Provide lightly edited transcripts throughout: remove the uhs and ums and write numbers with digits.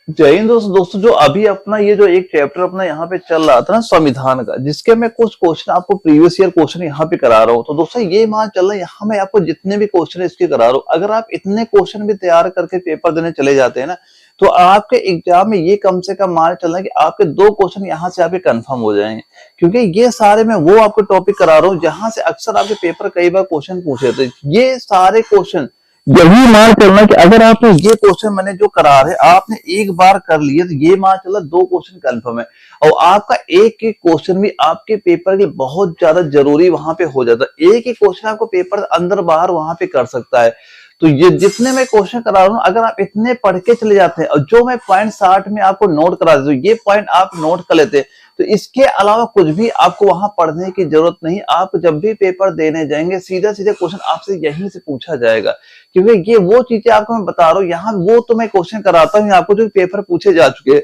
जय हिंद दोस्तों, जो अभी अपना ये जो एक चैप्टर अपना यहाँ पे चल रहा था ना संविधान का, जिसके मैं कुछ क्वेश्चन आपको प्रीवियस ईयर क्वेश्चन यहाँ पे करा रहा हूँ। तो दोस्तों ये मान चल रहा है, यहाँ मैं आपको जितने भी क्वेश्चन है इसके करा रहा हूँ। अगर आप इतने क्वेश्चन भी तैयार करके पेपर देने चले जाते हैं ना, तो आपके एग्जाम में ये कम से कम मान चल रहा है कि आपके 2 क्वेश्चन यहाँ से आपके कंफर्म हो जाएंगे। क्योंकि ये सारे मैं वो आपको टॉपिक करा रहा हूँ जहां से अक्सर आपके पेपर कई बार क्वेश्चन पूछे थे। ये सारे क्वेश्चन यही मान चलना कि अगर आपने ये क्वेश्चन मैंने जो करा रहे आपने एक बार कर लिए तो ये मान चला 2 क्वेश्चन कंफर्म है। और आपका एक एक क्वेश्चन भी आपके पेपर के बहुत ज्यादा जरूरी वहां पे हो जाता है। एक ही क्वेश्चन आपको पेपर अंदर बाहर वहां पे कर सकता है। तो ये जितने मैं क्वेश्चन करा रहा हूँ, अगर आप इतने पढ़ के चले जाते हैं और जो मैं पॉइंट 60 में आपको नोट करा देता हूँ, ये पॉइंट आप नोट कर लेते हैं, तो इसके अलावा कुछ भी आपको वहां पढ़ने की जरूरत नहीं। आप जब भी पेपर देने जाएंगे सीधा सीधा क्वेश्चन आपसे यहीं से पूछा जाएगा। क्योंकि ये वो चीजें आपको मैं बता रहा हूँ, यहाँ वो तो मैं क्वेश्चन कराता हूँ आपको जो पेपर पूछे जा चुके हैं,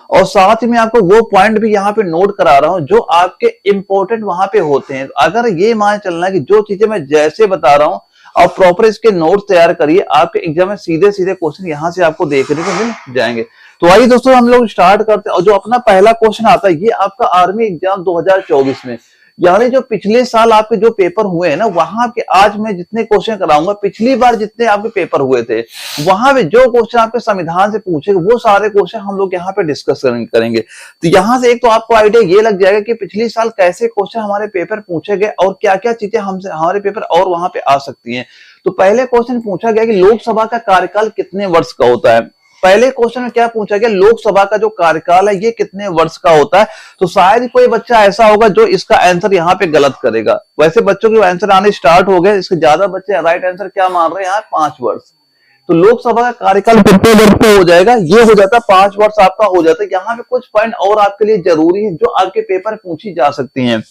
और साथ ही में आपको वो पॉइंट भी यहाँ पे नोट करा रहा हूँ जो आपके इंपॉर्टेंट वहां पे होते हैं। अगर ये मान चलना कि जो चीजें मैं जैसे बता रहा हूँ और प्रॉपर इसके नोट तैयार करिए, आपके एग्जाम में सीधे सीधे क्वेश्चन यहाँ से आपको देखने को मिल जाएंगे। तो आइए दोस्तों हम लोग स्टार्ट करते हैं। और जो अपना पहला क्वेश्चन आता है ये आपका आर्मी एग्जाम 2024 में, यानी जो पिछले साल आपके जो पेपर हुए हैं ना, वहां के आज मैं जितने क्वेश्चन कराऊंगा पिछली बार जितने आपके पेपर हुए थे वहां पे जो क्वेश्चन आपके संविधान से पूछे वो सारे क्वेश्चन हम लोग यहाँ पे डिस्कस करेंगे। तो यहाँ से एक तो आपको आइडिया ये लग जाएगा कि पिछले साल कैसे क्वेश्चन हमारे पेपर पूछे गए और क्या क्या चीजें हमसे हमारे पेपर और वहां पे आ सकती है। तो पहले क्वेश्चन पूछा गया कि लोकसभा का कार्यकाल कितने वर्ष का होता है। पहले क्वेश्चन में क्या पूछा गया, लोकसभा का जो कार्यकाल है ये कितने वर्ष का होता है। तो शायद कोई बच्चा ऐसा होगा जो इसका आंसर यहाँ पे गलत करेगा। वैसे बच्चों के आंसर आने स्टार्ट हो गए, इसके ज्यादा बच्चे राइट आंसर क्या मान रहे हैं यहाँ 5 वर्ष। तो लोकसभा का कार्यकाल कितने वर्ष का हो जाएगा, ये हो जाता है 5 वर्ष आपका हो जाता है। यहाँ पे कुछ पॉइंट और आपके लिए जरूरी है जो आपके पेपर पूछी जा सकती है।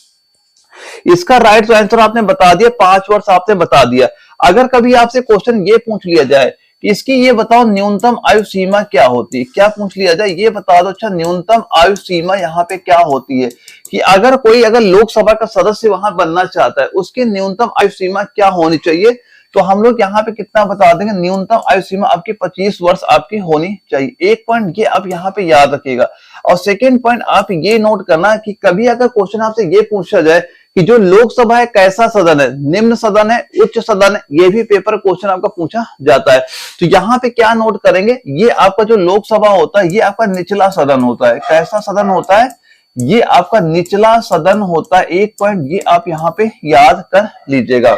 इसका राइट आंसर आपने बता दिया, 5 वर्ष आपने बता दिया। अगर कभी आपसे क्वेश्चन ये पूछ लिया जाए कि इसकी ये बताओ न्यूनतम आयु सीमा क्या होती है, क्या पूछ लिया जाए ये बता दो, अच्छा न्यूनतम आयु सीमा यहाँ पे क्या होती है, कि अगर लोकसभा का सदस्य वहां बनना चाहता है उसकी न्यूनतम आयु सीमा क्या होनी चाहिए, तो हम लोग यहाँ पे कितना बता देंगे, न्यूनतम आयु सीमा आपकी 25 वर्ष आपकी होनी चाहिए। एक पॉइंट ये आप यहाँ पे याद रखिएगा। और सेकेंड पॉइंट आप ये नोट करना कि कभी अगर क्वेश्चन आपसे ये पूछा जाए कि जो लोकसभा है कैसा सदन है, निम्न सदन है, उच्च सदन है, ये भी पेपर क्वेश्चन आपका पूछा जाता है। तो यहाँ पे क्या नोट करेंगे, ये आपका जो लोकसभा होता है ये आपका निचला सदन होता है। कैसा सदन होता है, ये आपका निचला सदन होता है। एक पॉइंट ये आप यहाँ पे याद कर लीजिएगा।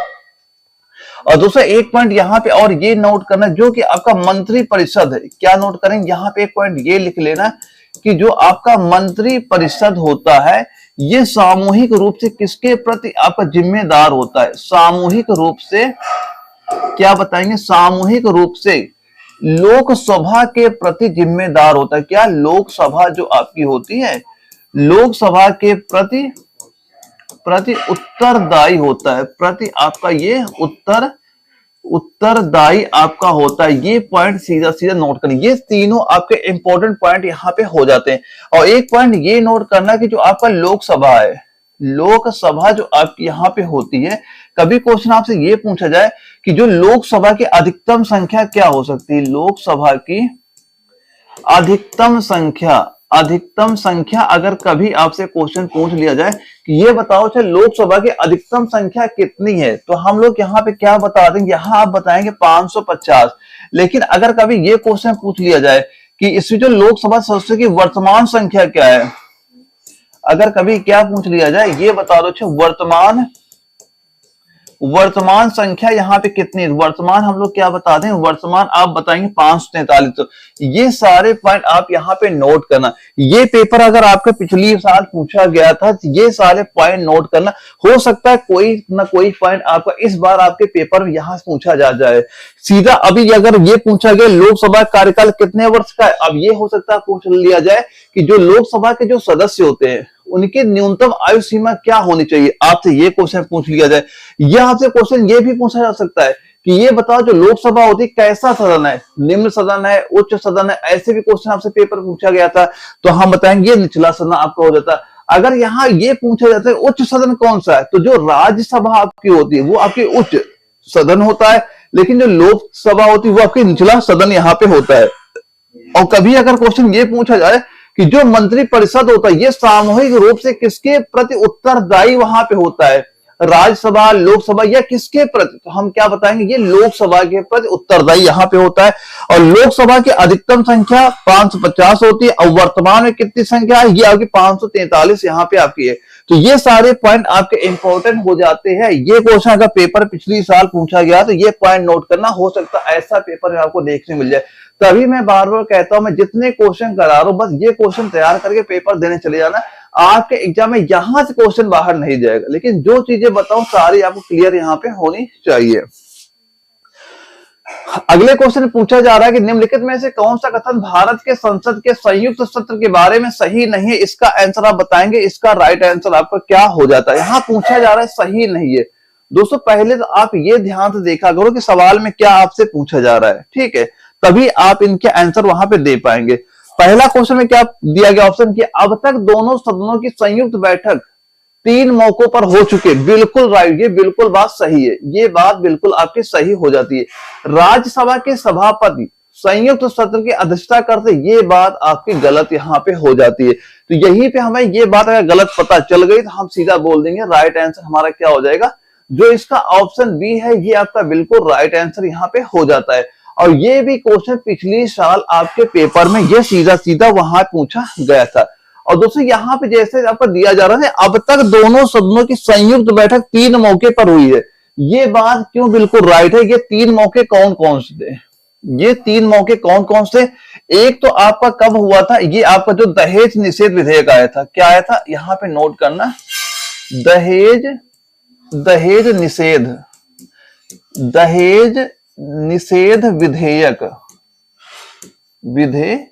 और दूसरा एक पॉइंट यहाँ पे और ये नोट करना जो कि आपका मंत्री परिषद है, क्या नोट करेंगे यहाँ पे एक पॉइंट ये लिख लेना कि जो आपका मंत्री परिषद होता है ये सामूहिक रूप से किसके प्रति आपका जिम्मेदार होता है। सामूहिक रूप से क्या बताएंगे, सामूहिक रूप से लोकसभा के प्रति जिम्मेदार होता है। क्या लोकसभा जो आपकी होती है लोकसभा के प्रति उत्तरदायी होता है। प्रति आपका ये उत्तरदायी आपका होता है। ये पॉइंट सीधा सीधा नोट करें। ये तीनों आपके इंपॉर्टेंट पॉइंट यहाँ पे हो जाते हैं। और एक पॉइंट ये नोट करना कि जो आपका लोकसभा है, लोकसभा जो आपकी यहाँ पे होती है, कभी क्वेश्चन आपसे ये पूछा जाए कि जो लोकसभा की अधिकतम संख्या क्या हो सकती है, लोकसभा की अधिकतम संख्या अगर कभी आपसे क्वेश्चन पूछ लिया जाए कि ये बताओ अच्छा लोकसभा की अधिकतम संख्या कितनी है, तो हम लोग यहाँ पे क्या बता देंगे, यहाँ आप बताएंगे 550। लेकिन अगर कभी ये क्वेश्चन पूछ लिया जाए कि इसमें जो लोकसभा सदस्यों की वर्तमान संख्या क्या है, अगर कभी क्या पूछ लिया जाए ये बता दो अच्छा वर्तमान संख्या यहाँ पे कितनी है। वर्तमान हम लोग क्या बता दें, वर्तमान आप बताएंगे 543। तो ये सारे पॉइंट आप यहाँ पे नोट करना। ये पेपर अगर आपके पिछली साल पूछा गया था, ये सारे पॉइंट नोट करना। हो सकता है कोई ना कोई पॉइंट आपका इस बार आपके पेपर में यहाँ पूछा जा जाए सीधा। अभी अगर ये पूछा गया लोकसभा कार्यकाल कितने वर्ष का है, अब ये हो सकता है पूछ लिया जाए कि जो लोकसभा के जो सदस्य होते हैं उनकी न्यूनतम आयु सीमा क्या होनी चाहिए, आपसे ये क्वेश्चन पूछ लिया जाए। यह आपसे क्वेश्चन ये भी पूछा जा सकता है कि ये बताओ जो लोकसभा होती है कैसा सदन है, निम्न सदन है, उच्च सदन है, ऐसे भी क्वेश्चन आपसे पेपर पूछा गया था। तो हम बताएंगे ये निचला सदन आपका हो जाता है। अगर यहाँ ये पूछा जाता है उच्च सदन कौन सा है, तो जो राज्यसभा आपकी होती है वो आपकी उच्च सदन होता है, लेकिन जो लोकसभा होती है वो आपकी निचला सदन यहाँ पे होता है। और कभी अगर क्वेश्चन ये पूछा जाए कि जो मंत्री परिषद होता है ये सामूहिक रूप से किसके प्रति उत्तरदायी वहां पे होता है, राज्यसभा, लोकसभा या किसके प्रति, तो हम क्या बताएंगे, ये लोकसभा के प्रति उत्तरदायी यहाँ पे होता है। और लोकसभा की अधिकतम संख्या 550 होती है और वर्तमान में कितनी संख्या है, ये आपकी 543 यहाँ पे आपकी है। तो ये सारे पॉइंट आपके इंपॉर्टेंट हो जाते हैं। ये क्वेश्चन अगर पेपर पिछली साल पूछा गया तो ये पॉइंट नोट करना, हो सकता है ऐसा पेपर में आपको देखने मिल जाए। तभी मैं बार बार कहता हूं, मैं जितने क्वेश्चन करा रहा हूं बस ये क्वेश्चन तैयार करके पेपर देने चले जाना। आपके एग्जाम में यहां से क्वेश्चन बाहर नहीं जाएगा, लेकिन जो चीजें बताऊं सारी आपको क्लियर यहाँ पे होनी चाहिए। अगले क्वेश्चन में पूछा जा रहा है कि निम्नलिखित में से कौन सा कथन भारत के संसद के संयुक्त सत्र के बारे में सही नहीं है, इसका आंसर आप बताएंगे। इसका राइट आंसर आपका क्या हो जाता है। यहाँ पूछा जा रहा है सही नहीं है। दोस्तों पहले तो आप ये ध्यान से देखा करो कि सवाल में क्या आपसे पूछा जा रहा है, ठीक है, तभी आप इनके आंसर वहां पे दे पाएंगे। पहला क्वेश्चन में क्या दिया गया ऑप्शन कि अब तक दोनों सदनों की संयुक्त बैठक 3 मौकों पर हो चुके, बिल्कुल राइट, ये बिल्कुल बात सही है, ये बात बिल्कुल आपकी सही हो जाती है। राज्यसभा के सभापति संयुक्त सत्र की अध्यक्षता करते, ये बात आपकी गलत यहाँ पे हो जाती है। तो यहीं पे हमें ये बात अगर गलत पता चल गई तो हम सीधा बोल देंगे राइट आंसर हमारा क्या हो जाएगा, जो इसका ऑप्शन बी है ये आपका बिल्कुल राइट आंसर यहाँ पे हो जाता है। और ये भी क्वेश्चन पिछली साल आपके पेपर में ये सीधा सीधा वहां पूछा गया था। और दोस्तों यहाँ पे जैसे आपको दिया जा रहा है अब तक दोनों सदनों की संयुक्त बैठक 3 मौके पर हुई है, ये बात क्यों बिल्कुल राइट है। ये 3 मौके कौन कौन से थे, ये 3 मौके कौन कौन से, एक तो आपका कब हुआ था, ये आपका जो दहेज निषेध विधेयक आया था, क्या आया था यहाँ पे नोट करना, दहेज निषेध विधेयक,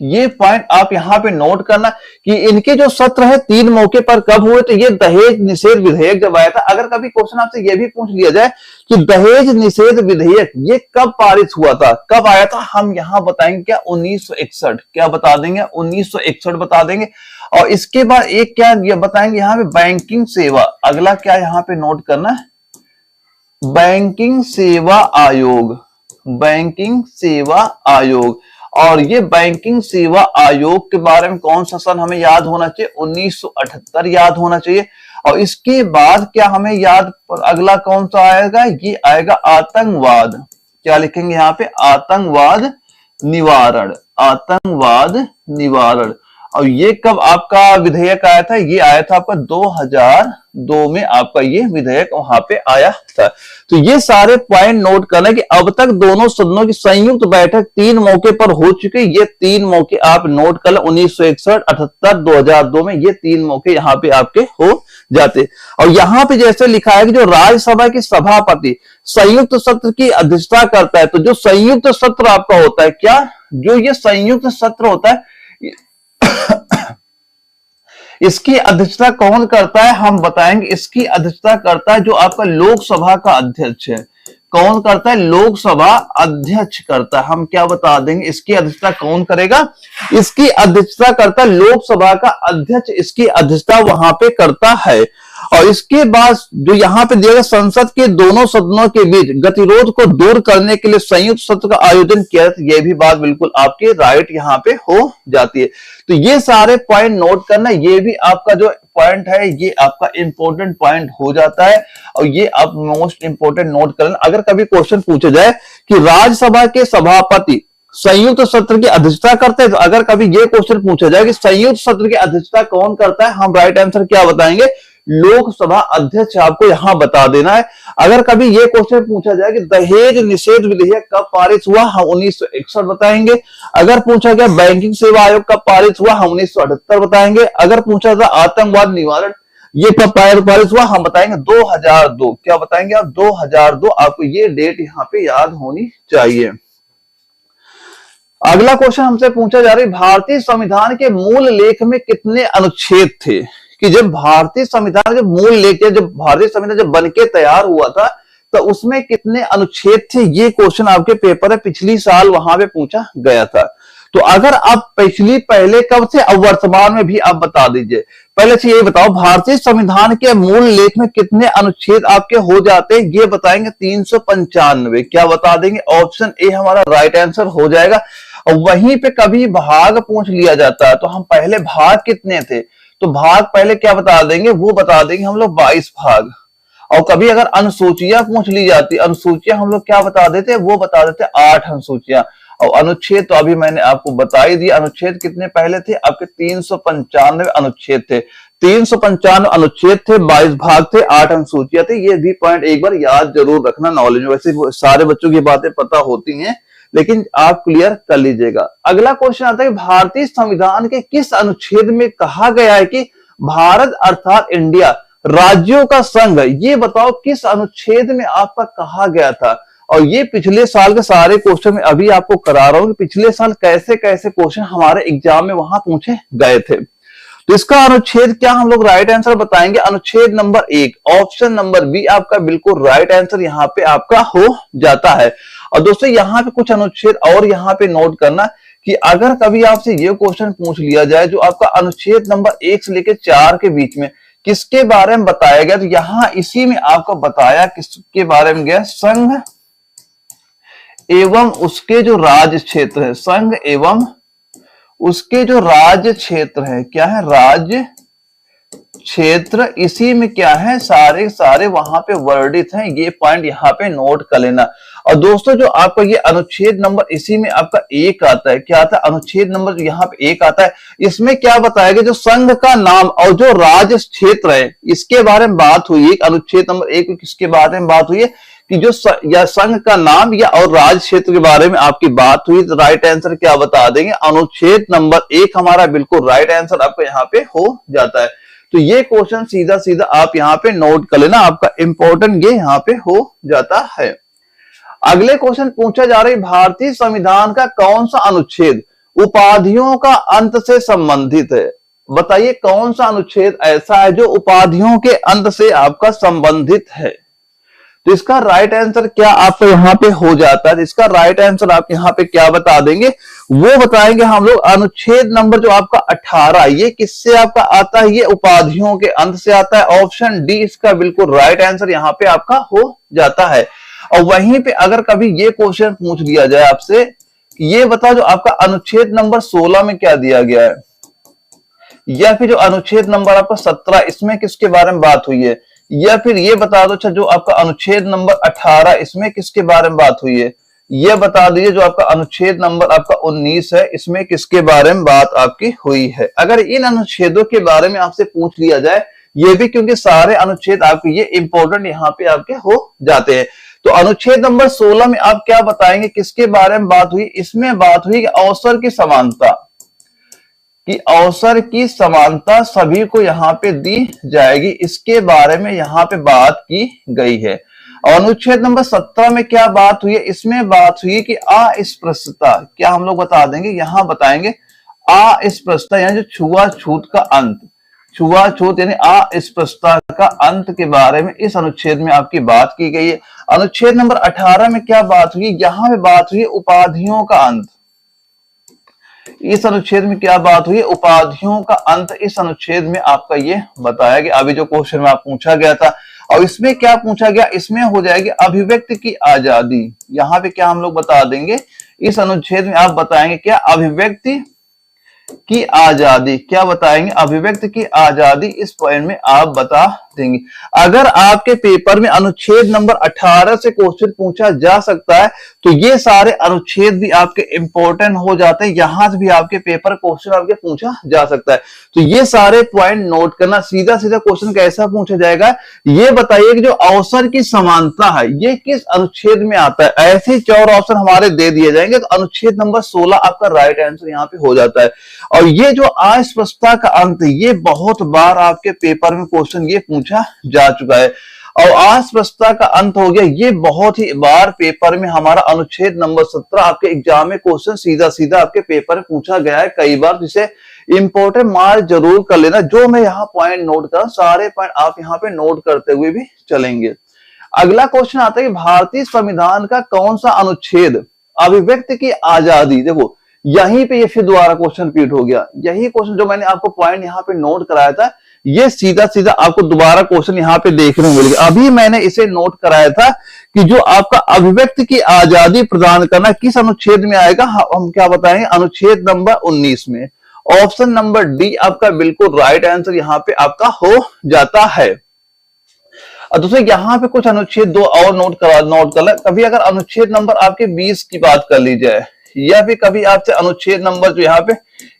ये पॉइंट आप यहाँ पे नोट करना कि इनके जो सत्र है 3 मौके पर कब हुए, तो ये दहेज निषेध विधेयक जब आया था। अगर कभी क्वेश्चन आपसे ये भी पूछ लिया जाए कि दहेज निषेध विधेयक ये कब पारित हुआ था, कब आया था, हम यहाँ बताएंगे क्या 1961, क्या बता देंगे 1961 बता देंगे। और इसके बाद एक क्या ये बताएंगे यहाँ पे बैंकिंग सेवा, अगला क्या यहाँ पे नोट करना है, बैंकिंग सेवा आयोग। और ये बैंकिंग सेवा आयोग के बारे में कौन सा सन हमें याद होना चाहिए, 1978 याद होना चाहिए। और इसके बाद क्या हमें याद, अगला कौन सा आएगा, ये आएगा आतंकवाद, क्या लिखेंगे यहाँ पे, आतंकवाद निवारण। और ये कब आपका विधेयक आया था, ये आया था आपका 2002 में आपका ये विधेयक वहां पे आया था। तो ये सारे पॉइंट नोट करना कि अब तक दोनों सदनों की संयुक्त बैठक 3 मौके पर हो चुके, ये 3 मौके आप नोट कर लें, 1961, 78, 2002 में ये 3 मौके यहाँ पे आपके हो जाते। और यहाँ पे जैसे लिखा है कि जो राज्यसभा के सभापति संयुक्त सत्र की अध्यक्षता करता है, तो जो संयुक्त सत्र आपका होता है, क्या जो ये संयुक्त सत्र होता है इसकी अध्यक्षता कौन करता है, हम बताएंगे। इसकी अध्यक्षता करता है जो आपका लोकसभा का अध्यक्ष है। कौन करता है, लोकसभा अध्यक्ष करता है। हम क्या बता देंगे, इसकी अध्यक्षता कौन करेगा, इसकी अध्यक्षता करता है लोकसभा का अध्यक्ष, इसकी अध्यक्षता वहां पे करता है। और इसके बाद जो यहाँ पे दिया गया, संसद के दोनों सदनों के बीच गतिरोध को दूर करने के लिए संयुक्त सत्र का आयोजन किया, ये भी बात बिल्कुल आपके राइट यहाँ पे हो जाती है। तो ये सारे पॉइंट नोट करना, ये भी आपका जो पॉइंट है ये आपका इंपॉर्टेंट पॉइंट हो जाता है। और ये आप मोस्ट इंपॉर्टेंट नोट करना। अगर कभी क्वेश्चन पूछा जाए कि राज्यसभा के सभापति संयुक्त सत्र की अध्यक्षता करते हैं, तो अगर कभी ये क्वेश्चन पूछा जाए कि संयुक्त सत्र की अध्यक्षता कौन करता है, हम राइट आंसर क्या बताएंगे, लोकसभा अध्यक्ष आपको यहां बता देना है। अगर कभी ये क्वेश्चन पूछा जाए कि दहेज निषेध विधेयक कब पारित हुआ, हम 1961 बताएंगे। अगर पूछा गया बैंकिंग सेवा आयोग कब पारित हुआ, हम 1978 बताएंगे। अगर पूछा था आतंकवाद निवारण ये कब पारित हुआ, हम बताएंगे 2002। क्या बताएंगे आप, 2002। आपको ये डेट यहाँ पे याद होनी चाहिए। अगला क्वेश्चन हमसे पूछा जा रहा है, भारतीय संविधान के मूल लेख में कितने अनुच्छेद थे, कि जब भारतीय संविधान के मूल लेख, जब भारतीय संविधान जब बनके तैयार हुआ था तो उसमें कितने अनुच्छेद थे, ये क्वेश्चन आपके पेपर में पिछली साल वहां पे पूछा गया था। तो अगर आप पहले कब थे और वर्तमान में भी आप बता दीजिए। पहले से ये बताओ, भारतीय संविधान के मूल लेख में कितने अनुच्छेद आपके हो जाते हैं, ये बताएंगे 395। क्या बता देंगे, ऑप्शन ए हमारा राइट आंसर हो जाएगा। और वहीं पे कभी भाग पूछ लिया जाता है तो हम पहले भाग कितने थे, तो भाग पहले क्या बता देंगे, वो बता देंगे हम लोग 22 भाग। और कभी अगर अनुसूचियां पूछ ली जाती, अनुसूचियां हम लोग क्या बता देते, वो बता देते 8 अनुसूचियां। और अनुच्छेद तो अभी मैंने आपको बता ही दिया, अनुच्छेद कितने पहले थे आपके, 395 अनुच्छेद थे, 395 अनुच्छेद थे, 22 भाग थे, 8 अनुसूचियां थे। ये भी पॉइंट एक बार याद जरूर रखना नॉलेज में, वैसे सारे बच्चों की बातें पता होती हैं लेकिन आप क्लियर कर लीजिएगा। अगला क्वेश्चन आता है भारतीय संविधान के किस अनुच्छेद में कहा गया है कि भारत अर्थात इंडिया राज्यों का संघ, ये बताओ किस अनुच्छेद में आपका कहा गया था। और ये पिछले साल के सारे क्वेश्चन में अभी आपको करा रहा हूं कि पिछले साल कैसे कैसे क्वेश्चन हमारे एग्जाम में वहां पूछे गए थे। तो इसका अनुच्छेद क्या हम लोग राइट आंसर बताएंगे, अनुच्छेद नंबर 1, ऑप्शन नंबर बी आपका बिल्कुल राइट आंसर यहाँ पे आपका हो जाता है। और दोस्तों यहाँ पे कुछ अनुच्छेद और यहाँ पे नोट करना कि अगर कभी आपसे ये क्वेश्चन पूछ लिया जाए जो आपका अनुच्छेद नंबर 1 से लेकर 4 के बीच में किसके बारे में बताया गया, तो यहाँ इसी में आपको बताया किसके बारे में गया, संघ एवं उसके जो राज्य क्षेत्र है, संघ एवं उसके जो राज्य क्षेत्र है, क्या है, राज्य क्षेत्र, इसी में क्या है, सारे सारे वहां पे वर्णित हैं। ये पॉइंट यहाँ पे नोट कर लेना। और दोस्तों जो आपका ये अनुच्छेद नंबर इसी में आपका 1 आता है, क्या आता है, अनुच्छेद नंबर यहाँ पे 1 आता है। इसमें क्या बताया गया, जो संघ का नाम और जो राज्य क्षेत्र है इसके बारे में बात हुई है। अनुच्छेद नंबर 1 किसके बारे में बात हुई है कि जो या संघ का नाम या और राज्य क्षेत्र के बारे में आपकी बात हुई। तो राइट आंसर क्या बता देंगे, अनुच्छेद नंबर 1 हमारा बिल्कुल राइट आंसर आपका यहाँ पे हो जाता है। तो ये क्वेश्चन सीधा सीधा आप यहाँ पे नोट कर लेना, आपका इंपॉर्टेंट ये यहाँ पे हो जाता है। अगले क्वेश्चन पूछा जा रहा है भारतीय संविधान का कौन सा अनुच्छेद उपाधियों का अंत से संबंधित है। बताइए कौन सा अनुच्छेद ऐसा है जो उपाधियों के अंत से आपका संबंधित है। तो इसका राइट आंसर क्या आपको यहाँ पे हो जाता है, तो इसका राइट आंसर आप यहाँ पे क्या बता देंगे, वो बताएंगे हम लोग अनुच्छेद नंबर जो आपका 18, ये किससे आपका आता है, ये उपाधियों के अंत से आता है। ऑप्शन डी इसका बिल्कुल राइट आंसर यहाँ पे आपका हो जाता है। और वहीं पे अगर कभी ये क्वेश्चन पूछ लिया जाए आपसे, ये बताओ जो आपका अनुच्छेद नंबर 16 में क्या दिया गया है, या फिर जो अनुच्छेद नंबर आपका 17 इसमें किसके बारे में बात हुई है, या फिर ये बता दो अच्छा जो आपका अनुच्छेद नंबर 18 इसमें किसके बारे में बात हुई है, ये बता दीजिए जो आपका अनुच्छेद नंबर आपका 19 है इसमें किसके बारे में बात आपकी हुई है। अगर इन अनुच्छेदों के बारे में आपसे पूछ लिया जाए, ये भी क्योंकि सारे अनुच्छेद आपके ये इंपॉर्टेंट यहाँ पे आपके हो जाते हैं। तो अनुच्छेद नंबर 16 में आप क्या बताएंगे किसके बारे में बात हुई, इसमें बात हुई कि अवसर की समानता, कि अवसर की समानता सभी को यहाँ पे दी जाएगी, इसके बारे में यहाँ पे बात की गई है। और अनुच्छेद नंबर 17 में क्या बात हुई है, इसमें बात हुई कि अस्पृश्यता, क्या हम लोग बता देंगे, यहाँ बताएंगे अस्पृश्यता यानी जो छुआछूत का अंत, छुआछूत यानी अस्पृश्यता का अंत के बारे में इस अनुच्छेद में आपकी बात की गई है। अनुच्छेद नंबर 18 में क्या बात हुई, यहाँ पे बात हुई उपाधियों का अंत, इस अनुच्छेद में क्या बात हुई, उपाधियों का अंत, इस अनुच्छेद में आपका ये बताया गया। अभी जो क्वेश्चन में आप पूछा गया था, और इसमें क्या पूछा गया, इसमें हो जाएगी अभिव्यक्ति की आजादी। यहाँ पे क्या हम लोग बता देंगे, इस अनुच्छेद में आप बताएंगे क्या, अभिव्यक्ति की आजादी, क्या बताएंगे, अभिव्यक्ति की आजादी, इस पॉइंट में आप बता देंगे। अगर आपके पेपर में अनुच्छेद नंबर 18 से क्वेश्चन पूछा जा सकता है तो ये सारे अनुच्छेद भी आपके इंपॉर्टेंट हो जाते हैं, यहां से भी आपके पेपर क्वेश्चन आपके पूछा जा सकता है। तो ये सारे पॉइंट नोट करना, सीधा सीधा क्वेश्चन कैसा पूछा जाएगा, ये बताइए कि जो अवसर की समानता है ये किस अनुच्छेद में आता है। ऐसे 4 ऑप्शन हमारे दे दिए जाएंगे, तो अनुच्छेद नंबर 16 आपका राइट आंसर यहाँ पे हो जाता है। और ये जो अस्पृश्यता का अंत, ये बहुत बार आपके पेपर में क्वेश्चन ये पूछा जा चुका है। और अस्पृश्यता का अंत हो गया, ये बहुत ही बार पेपर में हमारा अनुच्छेद नंबर 17 आपके एग्जाम में क्वेश्चन सीधा सीधा आपके पेपर में पूछा गया है कई बार, जिसे इंपॉर्टेंट मार्क जरूर कर लेना। जो मैं यहाँ पॉइंट नोट कर, सारे पॉइंट आप यहाँ पे नोट करते हुए भी चलेंगे। अगला क्वेश्चन आता है भारतीय संविधान का कौन सा अनुच्छेद अभिव्यक्ति की आजादी, देखो यहीं पे ये फिर दोबारा क्वेश्चन रिपीट हो गया। यही क्वेश्चन जो मैंने आपको पॉइंट यहाँ पे नोट कराया था, ये सीधा सीधा आपको दोबारा क्वेश्चन यहाँ पे देखने को मिलेगा। अभी मैंने इसे नोट कराया था कि जो आपका अभिव्यक्ति की आजादी प्रदान करना किस अनुच्छेद में आएगा, हम क्या बताएंगे, अनुच्छेद नंबर 19 में। ऑप्शन नंबर डी आपका बिल्कुल राइट आंसर यहाँ पे आपका हो जाता है। और दोस्तों यहाँ पे कुछ अनुच्छेद दो और नोट कर ले। कभी अगर अनुच्छेद नंबर आपके 20 की बात कर ली जाए, या फिर कभी आपसे अनुच्छेद नंबर जो यहाँ पे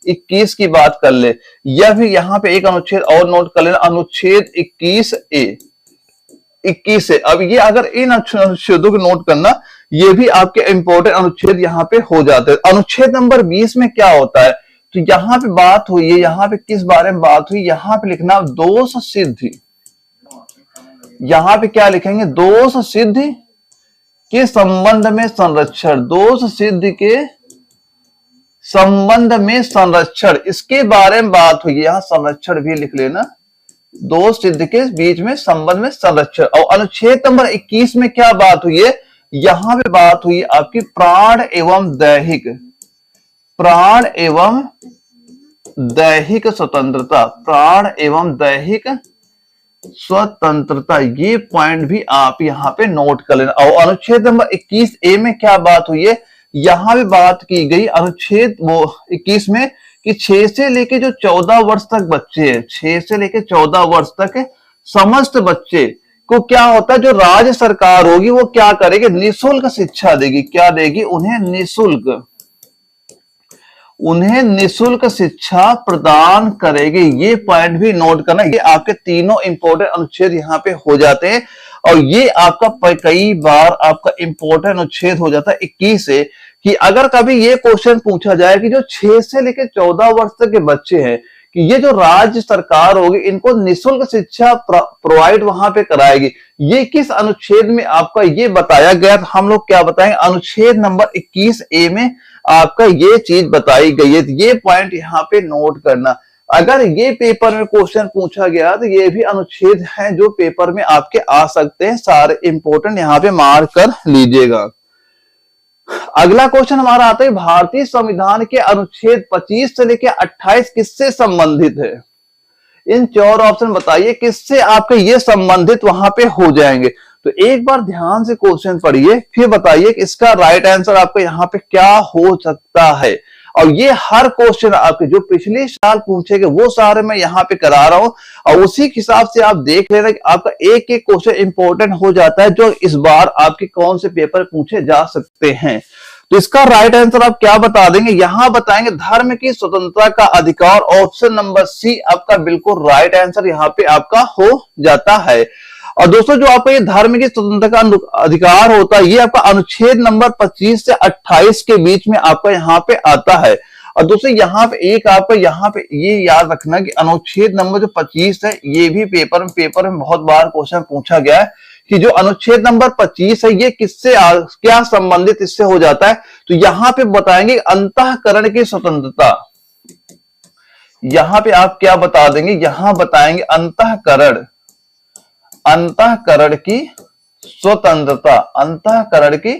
21 की बात कर ले, या फिर यहाँ पे एक अनुच्छेद और नोट कर लेना, अनुच्छेद 21 है। अब ये अगर इन अनुच्छेदों को नोट करना, ये भी आपके इंपॉर्टेंट अनुच्छेद यहाँ पे हो जाते हैं। अनुच्छेद नंबर 20 में क्या होता है, तो यहाँ पे बात हुई है, यहाँ पे किस बारे में बात हुई, यहाँ पे लिखना दोष सिद्धि। यहाँ पे क्या लिखेंगे, दोष सिद्धि के संबंध में संरक्षण, दोष सिद्धि के संबंध में संरक्षण, इसके बारे में बात हुई। यहां संरक्षण भी लिख लेना, दोष सिद्धि के बीच में संबंध में संरक्षण। और अनुच्छेद नंबर 21 में क्या बात हुई है, यहां पे बात हुई आपकी प्राण एवं दैहिक, प्राण एवं दैहिक स्वतंत्रता, प्राण एवं दैहिक स्वतंत्रता, ये पॉइंट भी आप यहाँ पे नोट कर लेना। और अनुच्छेद नंबर 21A में क्या बात हुई है, यहां भी बात की गई अनुच्छेद वो 21 में कि 6 से लेके जो 14 वर्ष तक बच्चे हैं, 6 से लेके 14 वर्ष तक समस्त बच्चे को क्या होता है, जो राज्य सरकार होगी वो क्या करेगी, निःशुल्क शिक्षा देगी। क्या देगी, उन्हें निःशुल्क शिक्षा प्रदान करेगी। ये पॉइंट भी नोट करना। ये आपके तीनों इंपॉर्टेंट अनुच्छेद यहाँ पे हो जाते हैं। और ये आपका कई बार आपका इंपॉर्टेंट अनुच्छेद हो जाता है 21 से, कि अगर कभी ये क्वेश्चन पूछा जाए कि जो 6 से लेकर 14 वर्ष तक के बच्चे हैं, कि ये जो राज्य सरकार होगी इनको निःशुल्क शिक्षा प्रोवाइड वहां पे कराएगी, ये किस अनुच्छेद में आपका ये बताया गया, तो हम लोग क्या बताएंगे, अनुच्छेद नंबर 21A में आपका ये चीज बताई गई है। ये पॉइंट यहाँ पे नोट करना। अगर ये पेपर में क्वेश्चन पूछा गया तो ये भी अनुच्छेद हैं जो पेपर में आपके आ सकते हैं, सारे इंपॉर्टेंट यहाँ पे मार्क कर लीजिएगा। अगला क्वेश्चन हमारा आता है, भारतीय संविधान के अनुच्छेद 25 से लेकर 28 किससे संबंधित है। इन 4 ऑप्शन बताइए किससे आपके ये संबंधित वहां पे हो जाएंगे। तो एक बार ध्यान से क्वेश्चन पढ़िए, फिर बताइए कि इसका राइट आंसर आपका यहाँ पे क्या हो सकता है। और ये हर क्वेश्चन आपके जो पिछले साल पूछे गए वो सारे मैं यहाँ पे करा रहा हूं, और उसी हिसाब से आप देख लेना कि आपका एक एक क्वेश्चन इंपॉर्टेंट हो जाता है जो इस बार आपके कौन से पेपर पूछे जा सकते हैं। तो इसका राइट आंसर आप क्या बता देंगे, यहां बताएंगे धर्म की स्वतंत्रता का अधिकार। ऑप्शन नंबर सी आपका बिल्कुल राइट आंसर यहाँ पे आपका हो जाता है। और दोस्तों जो आपका ये धर्म की स्वतंत्रता का अधिकार होता है, ये आपका अनुच्छेद नंबर 25 से 28 के बीच में आपका यहाँ पे आता है। और दोस्तों यहाँ पे एक आपका यहाँ पे ये याद रखना कि अनुच्छेद नंबर जो 25 है, ये भी पेपर में बहुत बार क्वेश्चन पूछा गया है कि जो अनुच्छेद नंबर 25 है ये किससे क्या संबंधित इससे हो जाता है। तो यहाँ पे बताएंगे अंतःकरण की स्वतंत्रता। यहाँ पे आप क्या बता देंगे, यहाँ बताएंगे अंतःकरण की स्वतंत्रता, अंतःकरण की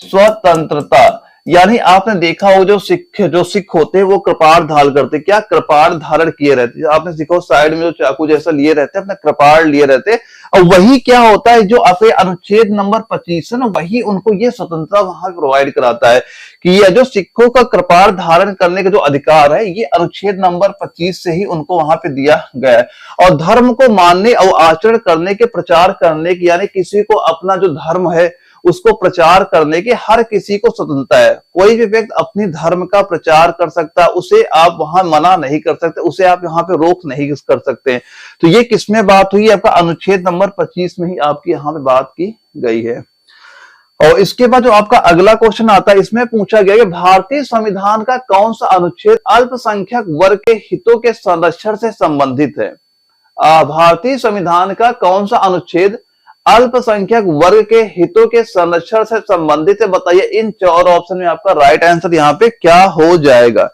स्वतंत्रता। यानी आपने देखा हो जो सिख होते हैं वो कृपाण धारण करते, क्या कृपाण धारण किए रहते, आपने सीखा साइड में जो चाकू जैसा लिए रहते हैं, अपना कृपाण लिए रहते हैं। और वही क्या होता है जो आपके अनुच्छेद नंबर 25 है ना, वही उनको ये स्वतंत्रता वहां प्रोवाइड कराता है कि ये जो सिखों का कृपाण धारण करने का जो अधिकार है ये अनुच्छेद नंबर 25 से ही उनको वहां पे दिया गया है। और धर्म को मानने और आचरण करने के, प्रचार करने की, यानी किसी को अपना जो धर्म है उसको प्रचार करने की हर किसी को स्वतंत्रता है। कोई भी व्यक्ति अपनी धर्म का प्रचार कर सकता है, उसे आप वहां मना नहीं कर सकते, उसे आप यहाँ पे रोक नहीं कर सकते हैं। तो ये किसमें बात हुई, आपका अनुच्छेद नंबर 25 में ही आपकी यहाँ पे बात की गई है। और इसके बाद जो आपका अगला क्वेश्चन आता है, इसमें पूछा गया कि भारतीय संविधान का कौन सा अनुच्छेद अल्पसंख्यक वर्ग के हितों के संरक्षण से संबंधित है। भारतीय संविधान का कौन सा अनुच्छेद अल्पसंख्यक वर्ग के हितों के संरक्षण से संबंधित है, बताइए। इन 4 ऑप्शन में आपका राइट आंसर यहाँ पे क्या हो जाएगा,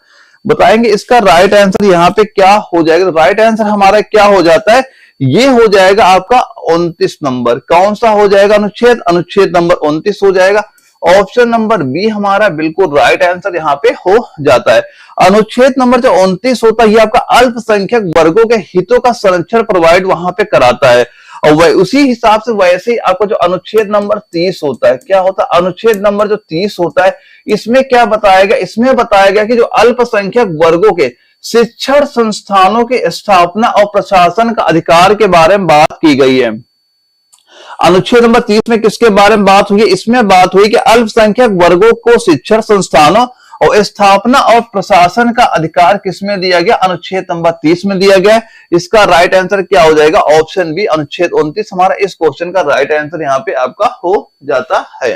बताएंगे इसका राइट आंसर यहाँ पे क्या हो जाएगा। राइट आंसर हमारा क्या हो जाता है, ये हो जाएगा आपका 29 नंबर। कौन सा हो जाएगा अनुच्छेद, अनुच्छेद नंबर 29 हो जाएगा। ऑप्शन नंबर बी हमारा बिल्कुल राइट आंसर यहाँ पे हो जाता है। अनुच्छेद नंबर जो 29 होता है ये आपका अल्पसंख्यक वर्गों के हितों का संरक्षण प्रोवाइड वहां पे कराता है। और वह उसी हिसाब से वैसे ही आपका जो अनुच्छेद नंबर 30 होता है, क्या होता है अनुच्छेद नंबर जो 30 होता है, इसमें क्या बताया गया, इसमें बताया गया कि जो अल्पसंख्यक वर्गों के शिक्षण संस्थानों की स्थापना और प्रशासन का अधिकार के बारे में बात की गई है। अनुच्छेद नंबर 30 में किसके बारे में बात हुई है, इसमें बात हुई कि अल्पसंख्यक वर्गों को शिक्षण संस्थानों और स्थापना और प्रशासन का अधिकार किसमें दिया गया, अनुच्छेद नंबर 30 में दिया गया। इसका राइट आंसर क्या हो जाएगा, ऑप्शन बी अनुच्छेद 29 हमारा इस क्वेश्चन का राइट आंसर यहाँ पे आपका हो जाता है।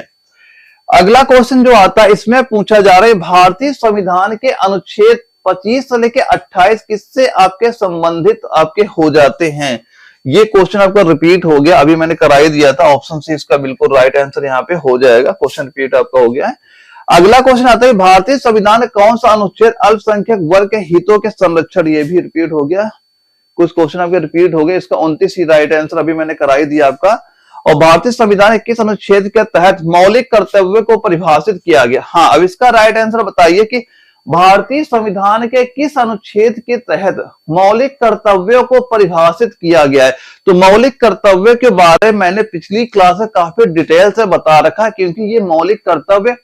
अगला क्वेश्चन जो आता है इसमें पूछा जा रहा है भारतीय संविधान के अनुच्छेद 25 से लेकर 28 किससे आपके संबंधित आपके हो जाते हैं। ये क्वेश्चन आपका रिपीट हो गया, अभी मैंने करा ही दिया था, ऑप्शन सी इसका बिल्कुल राइट आंसर यहाँ पे हो जाएगा, क्वेश्चन रिपीट आपका हो गया है। अगला क्वेश्चन आता है भारतीय संविधान में कौन सा अनुच्छेद अल्पसंख्यक वर्ग के हितों के संरक्षण, ये भी रिपीट हो गया, कुछ क्वेश्चन आपके रिपीट हो गए, इसका 29 ही राइट आंसर अभी मैंने करा ही दिया आपका। और भारतीय संविधान किस अनुच्छेद के तहत मौलिक कर्तव्य को परिभाषित किया गया। हाँ, अब इसका राइट आंसर बताइए कि भारतीय संविधान के किस अनुच्छेद के तहत मौलिक कर्तव्यों को परिभाषित किया गया है। तो मौलिक कर्तव्य के बारे में मैंने पिछली क्लास में काफी डिटेल से बता रखा है, क्योंकि ये मौलिक कर्तव्य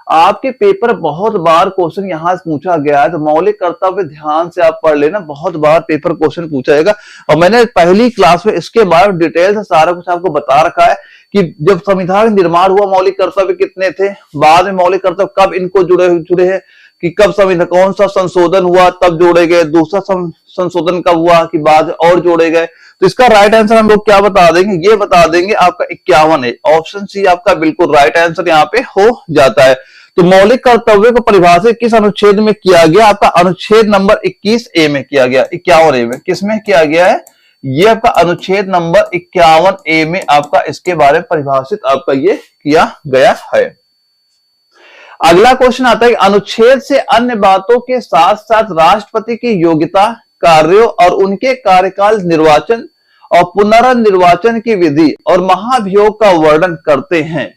आपके पेपर बहुत बार क्वेश्चन यहां से पूछा गया है। तो मौलिक कर्तव्य ध्यान से आप पढ़ लेना, बहुत बार पेपर क्वेश्चन पूछा जाएगा। और मैंने पहली क्लास में इसके बारे में डिटेल से सारा कुछ आपको बता रखा है कि जब संविधान निर्माण हुआ मौलिक कर्तव्य कितने थे, बाद में मौलिक कर्तव्य कब इनको जुड़े हैं, कि कब संविधान कौन सा संशोधन हुआ तब जोड़े गए, दूसरा संशोधन कब हुआ कि बाद और जोड़े गए। तो इसका राइट आंसर हम लोग क्या बता देंगे, ये बता देंगे आपका 51 है, ऑप्शन सी आपका बिल्कुल राइट आंसर यहाँ पे हो जाता है। तो मौलिक कर्तव्य को परिभाषित किस अनुच्छेद में किया गया, आपका अनुच्छेद नंबर 21A में किया गया, 51A में किस में किया गया है, ये आपका अनुच्छेद नंबर 51A में आपका इसके बारे में परिभाषित आपका ये किया गया है। अगला क्वेश्चन आता है अनुच्छेद से अन्य बातों के साथ साथ राष्ट्रपति की योग्यता, कार्यों और उनके कार्यकाल, निर्वाचन और पुनर्निर्वाचन की विधि और महाभियोग का वर्णन करते हैं।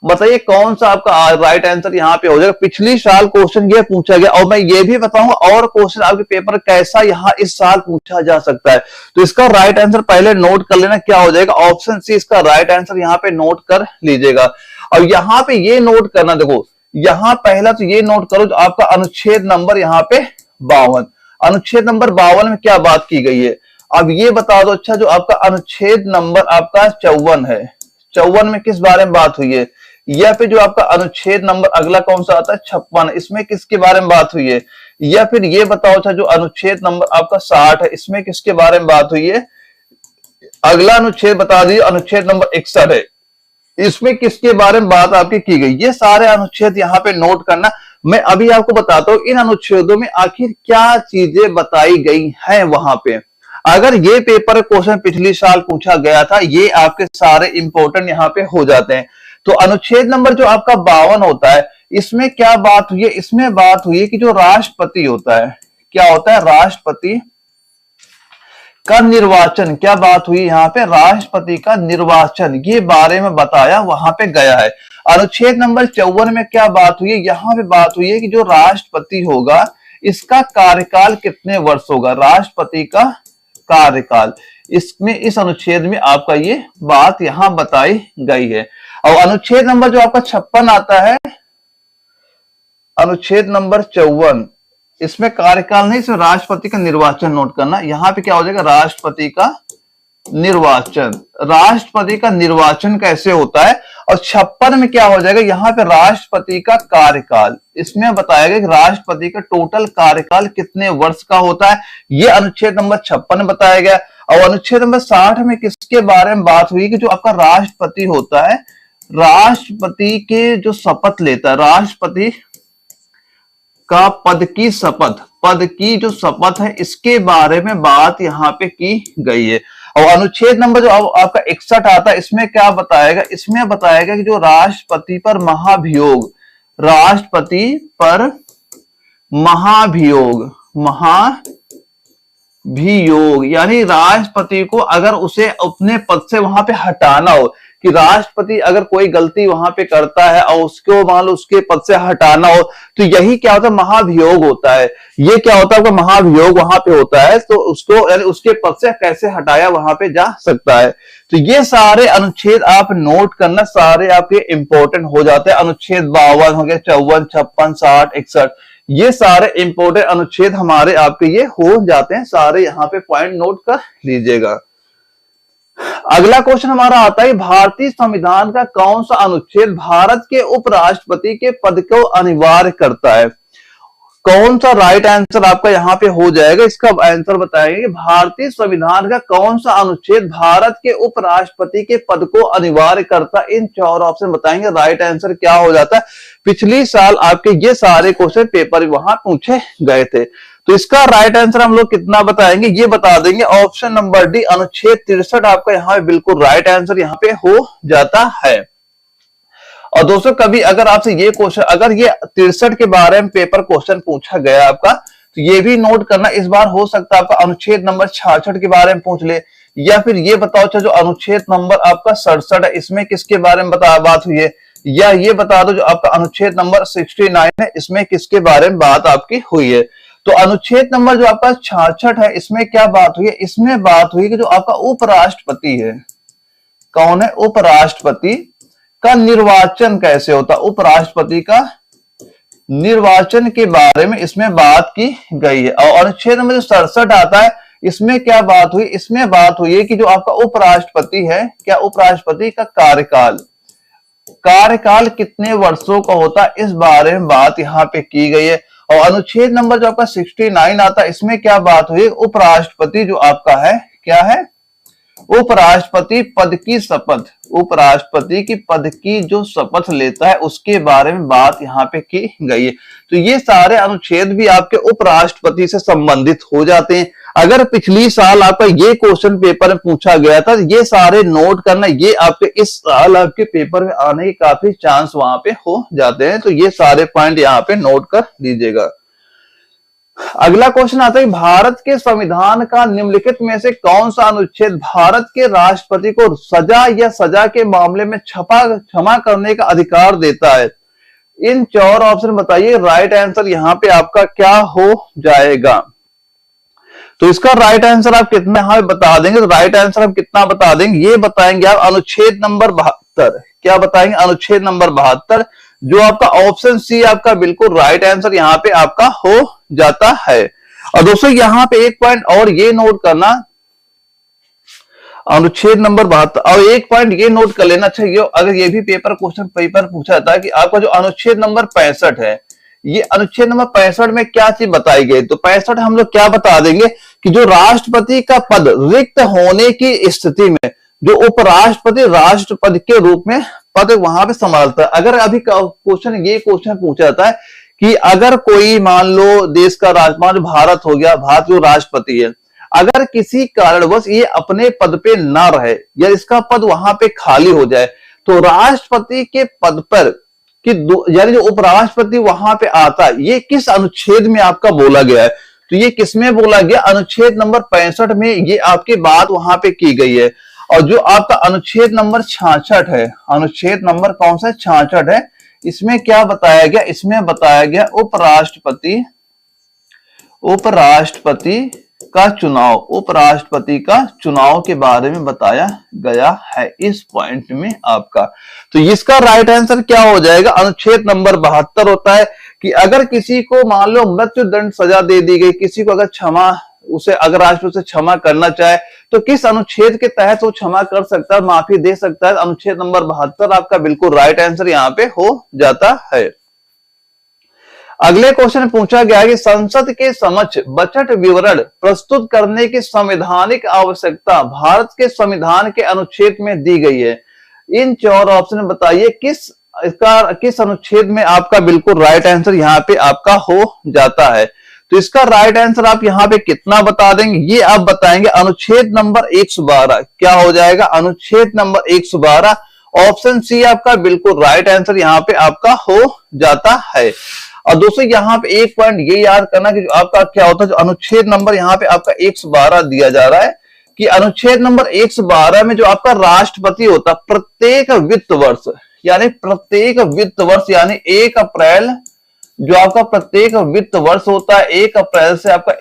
बताइए कौन सा आपका राइट आंसर यहाँ पे हो जाएगा। पिछली साल क्वेश्चन ये पूछा गया और मैं ये भी बताऊंगा और क्वेश्चन आपके पेपर कैसा यहाँ इस साल पूछा जा सकता है। तो इसका राइट आंसर पहले नोट कर लेना, क्या हो जाएगा, ऑप्शन सी इसका राइट आंसर यहाँ पे नोट कर लीजिएगा। और यहाँ पे ये नोट करना, देखो यहाँ पहला तो ये नोट करो जो आपका अनुच्छेद नंबर यहाँ पे 52, अनुच्छेद नंबर 52 में क्या बात की गई है। अब ये बता दो, अच्छा जो आपका अनुच्छेद नंबर आपका 54 है, 54 में किस बारे में बात हुई है, या फिर जो आपका अनुच्छेद नंबर अगला कौन सा आता है 56, इसमें किसके बारे में बात हुई है, या फिर ये बताओ अच्छा जो अनुच्छेद नंबर आपका 60 है, इसमें किसके बारे में बात हुई है। अगला अनुच्छेद बता दीजिए अनुच्छेद नंबर 61 है, इसमें किसके बारे में बात आपकी की गई। ये सारे अनुच्छेद यहाँ पे नोट करना। मैं अभी आपको बताता हूं इन अनुच्छेदों में आखिर क्या चीजें बताई गई हैं वहां पे। अगर ये पेपर क्वेश्चन पिछली साल पूछा गया था, ये आपके सारे इंपॉर्टेंट यहाँ पे हो जाते हैं। तो अनुच्छेद नंबर जो आपका 52 होता है, इसमें क्या बात हुई है, इसमें बात हुई है कि जो राष्ट्रपति होता है, क्या होता है, राष्ट्रपति का निर्वाचन, क्या बात हुई यहाँ पे, राष्ट्रपति का निर्वाचन, ये बारे में बताया वहां पे गया है। अनुच्छेद नंबर 54 में क्या बात हुई है, यहाँ पे बात हुई है कि जो राष्ट्रपति होगा इसका कार्यकाल कितने वर्ष होगा, राष्ट्रपति का कार्यकाल, इसमें इस अनुच्छेद में आपका ये बात यहाँ बताई गई है। और अनुच्छेद नंबर जो आपका 56 आता है, अनुच्छेद नंबर 54, इसमें कार्यकाल नहीं, इसमें राष्ट्रपति का निर्वाचन नोट करना। यहाँ पे क्या हो जाएगा, राष्ट्रपति का निर्वाचन, राष्ट्रपति का निर्वाचन कैसे होता है। और 56 में क्या हो जाएगा, यहाँ पे राष्ट्रपति का कार्यकाल, इसमें बताया गया कि राष्ट्रपति का टोटल कार्यकाल कितने वर्ष का होता है, ये अनुच्छेद नंबर 56 में बताया गया। और अनुच्छेद नंबर 60 में किसके बारे में बात हुई कि जो आपका राष्ट्रपति होता है, राष्ट्रपति के जो शपथ लेता है, राष्ट्रपति का पद की शपथ, पद की जो शपथ है, इसके बारे में बात यहाँ पे की गई है। और अनुच्छेद नंबर जो आपका 61 आता है, इसमें क्या बताएगा, इसमें बताएगा कि जो राष्ट्रपति पर महाभियोग, राष्ट्रपति पर महाभियोग, महाभियोग यानी राष्ट्रपति को अगर उसे अपने पद से वहां पे हटाना हो, कि राष्ट्रपति अगर कोई गलती वहां पे करता है और उसको मान लो उसके पद से हटाना हो, तो यही क्या होता है, महाभियोग होता है। ये क्या होता है, आपका महाभियोग वहां पे होता है, तो उसको यानी उसके पद से कैसे हटाया वहां पे जा सकता है। तो ये सारे अनुच्छेद आप नोट करना, सारे आपके इंपॉर्टेंट हो जाते हैं। अनुच्छेद 52 हो गया, 54, 56, 60, 61, ये सारे इंपॉर्टेंट अनुच्छेद हमारे आपके ये हो जाते हैं सारे, यहाँ पे पॉइंट नोट कर लीजिएगा। अगला क्वेश्चन हमारा आता है, भारतीय संविधान का कौन सा अनुच्छेद भारत के उपराष्ट्रपति के पद को अनिवार्य करता है? कौन सा राइट आंसर आपका यहाँ पे हो जाएगा, इसका आंसर बताएंगे। भारतीय संविधान का कौन सा अनुच्छेद भारत के उपराष्ट्रपति के पद को अनिवार्य करता है? इन 4 ऑप्शन बताएंगे, राइट आंसर क्या हो जाता है। पिछली साल आपके ये सारे क्वेश्चन पेपर वहां पूछे गए थे, तो इसका राइट आंसर हम लोग कितना बताएंगे, ये बता देंगे। ऑप्शन नंबर डी, अनुच्छेद 63 आपका यहाँ पे बिल्कुल राइट आंसर यहाँ पे हो जाता है। और दोस्तों कभी अगर आपसे ये क्वेश्चन, अगर ये 63 के बारे में पेपर क्वेश्चन पूछा गया आपका, तो ये भी नोट करना, इस बार हो सकता है आपका अनुच्छेद नंबर 66 के बारे में पूछ ले, या फिर ये बताओ जो अनुच्छेद नंबर आपका 67 है, इसमें किसके बारे में बात हुई है, या ये बता दो जो आपका अनुच्छेद नंबर 69 है, इसमें किसके बारे में बात आपकी हुई है। तो अनुच्छेद नंबर जो आपका 66 है, इसमें क्या बात हुई है, इसमें बात हुई कि जो आपका उपराष्ट्रपति है, कौन है, उपराष्ट्रपति का निर्वाचन कैसे होता, उपराष्ट्रपति का निर्वाचन के बारे में इसमें बात की गई है। और अनुच्छेद नंबर 67 आता है, इसमें क्या बात हुई, इसमें बात हुई है कि जो आपका उपराष्ट्रपति है, क्या उपराष्ट्रपति का कार्यकाल कितने वर्षों का होता है, इस बारे में बात यहाँ पे की गई है। और अनुच्छेद नंबर जो आपका 69 आता है, इसमें क्या बात हुई, उपराष्ट्रपति जो आपका है, क्या है, उपराष्ट्रपति पद की शपथ, उपराष्ट्रपति की पद की जो शपथ लेता है उसके बारे में बात यहाँ पे की गई है। तो ये सारे अनुच्छेद भी आपके उपराष्ट्रपति से संबंधित हो जाते हैं। अगर पिछली साल आपका ये क्वेश्चन पेपर में पूछा गया था, ये सारे नोट करना, ये आपके इस साल आपके पेपर में आने के काफी चांस वहां पे हो जाते हैं, तो ये सारे पॉइंट यहाँ पे नोट कर लीजिएगा। अगला क्वेश्चन आता है, भारत के संविधान का निम्नलिखित में से कौन सा अनुच्छेद भारत के राष्ट्रपति को सजा या सजा के मामले में क्षमा करने का अधिकार देता है? इन 4 ऑप्शन बताइए, राइट आंसर यहाँ पे आपका क्या हो जाएगा। तो इसका राइट आंसर आप कितना यहाँ बता देंगे, तो राइट आंसर आप कितना बता देंगे, ये बताएंगे आप अनुच्छेद नंबर 72। क्या बताएंगे, अनुच्छेद नंबर 72, जो आपका ऑप्शन सी आपका बिल्कुल राइट आंसर यहाँ पे आपका हो जाता है। और दोस्तों यहाँ पे एक पॉइंट और ये नोट करना, अनुच्छेद नंबर 72, और एक पॉइंट ये नोट कर लेना चाहिए, अगर ये भी पेपर पूछा जाता है कि आपका जो अनुच्छेद नंबर 65 है, ये अनुच्छेद नंबर 65 में क्या चीज बताई गई, तो 65 हम लोग क्या बता देंगे कि जो राष्ट्रपति का पद रिक्त होने की स्थिति में जो उपराष्ट्रपति राष्ट्रपति के रूप में पद वहां पे संभालता है। अगर अभी ये क्वेश्चन पूछा जाता है कि अगर कोई मान लो देश का राजकुमार भारत हो गया, भारत जो राष्ट्रपति है, अगर किसी कारणवश ये अपने पद पे ना रहे या इसका पद वहां पे खाली हो जाए, तो राष्ट्रपति के पद पर कि यानी जो उपराष्ट्रपति वहां पे आता है, ये किस अनुच्छेद में आपका बोला गया है, तो ये किसमें बोला गया, अनुच्छेद नंबर 65 में ये आपकी बात वहां पे की गई है। और जो आपका अनुच्छेद नंबर 66 है, अनुच्छेद नंबर कौन सा 66 है, इसमें क्या बताया गया, इसमें बताया गया उपराष्ट्रपति का चुनाव के बारे में बताया गया है इस पॉइंट में आपका। तो इसका राइट आंसर क्या हो जाएगा, अनुच्छेद नंबर 72 होता है कि अगर किसी को मान लो मृत्यु दंड सजा दे दी गई, किसी को अगर राष्ट्रपति से क्षमा करना चाहे, तो किस अनुच्छेद के तहत वो क्षमा कर सकता है, माफी दे सकता है, अनुच्छेद नंबर 72 आपका बिल्कुल राइट आंसर यहाँ पे हो जाता है। अगले क्वेश्चन में पूछा गया कि संसद के समक्ष बजट विवरण प्रस्तुत करने की संवैधानिक आवश्यकता भारत के संविधान के अनुच्छेद में दी गई है। इन 4 ऑप्शन बताइए किस अनुच्छेद में आपका बिल्कुल राइट आंसर यहाँ पे आपका हो जाता है। तो इसका राइट आंसर आप यहाँ पे कितना बता देंगे, ये आप बताएंगे अनुच्छेद नंबर 112। क्या हो जाएगा, अनुच्छेद नंबर 112, ऑप्शन सी आपका बिल्कुल राइट आंसर यहाँ पे आपका हो जाता है। और दोस्तों यहाँ पे एक पॉइंट ये याद करना कि जो आपका क्या होता है, जो अनुच्छेद नंबर यहाँ पे आपका 112 दिया जा रहा है, कि अनुच्छेद नंबर 112 में जो आपका राष्ट्रपति होता प्रत्येक वित्त वर्ष, यानी प्रत्येक वित्त वर्ष यानी 1 अप्रैल, जो आपका प्रत्येक वित्त वर्ष होता है 1 अप्रैल से आपका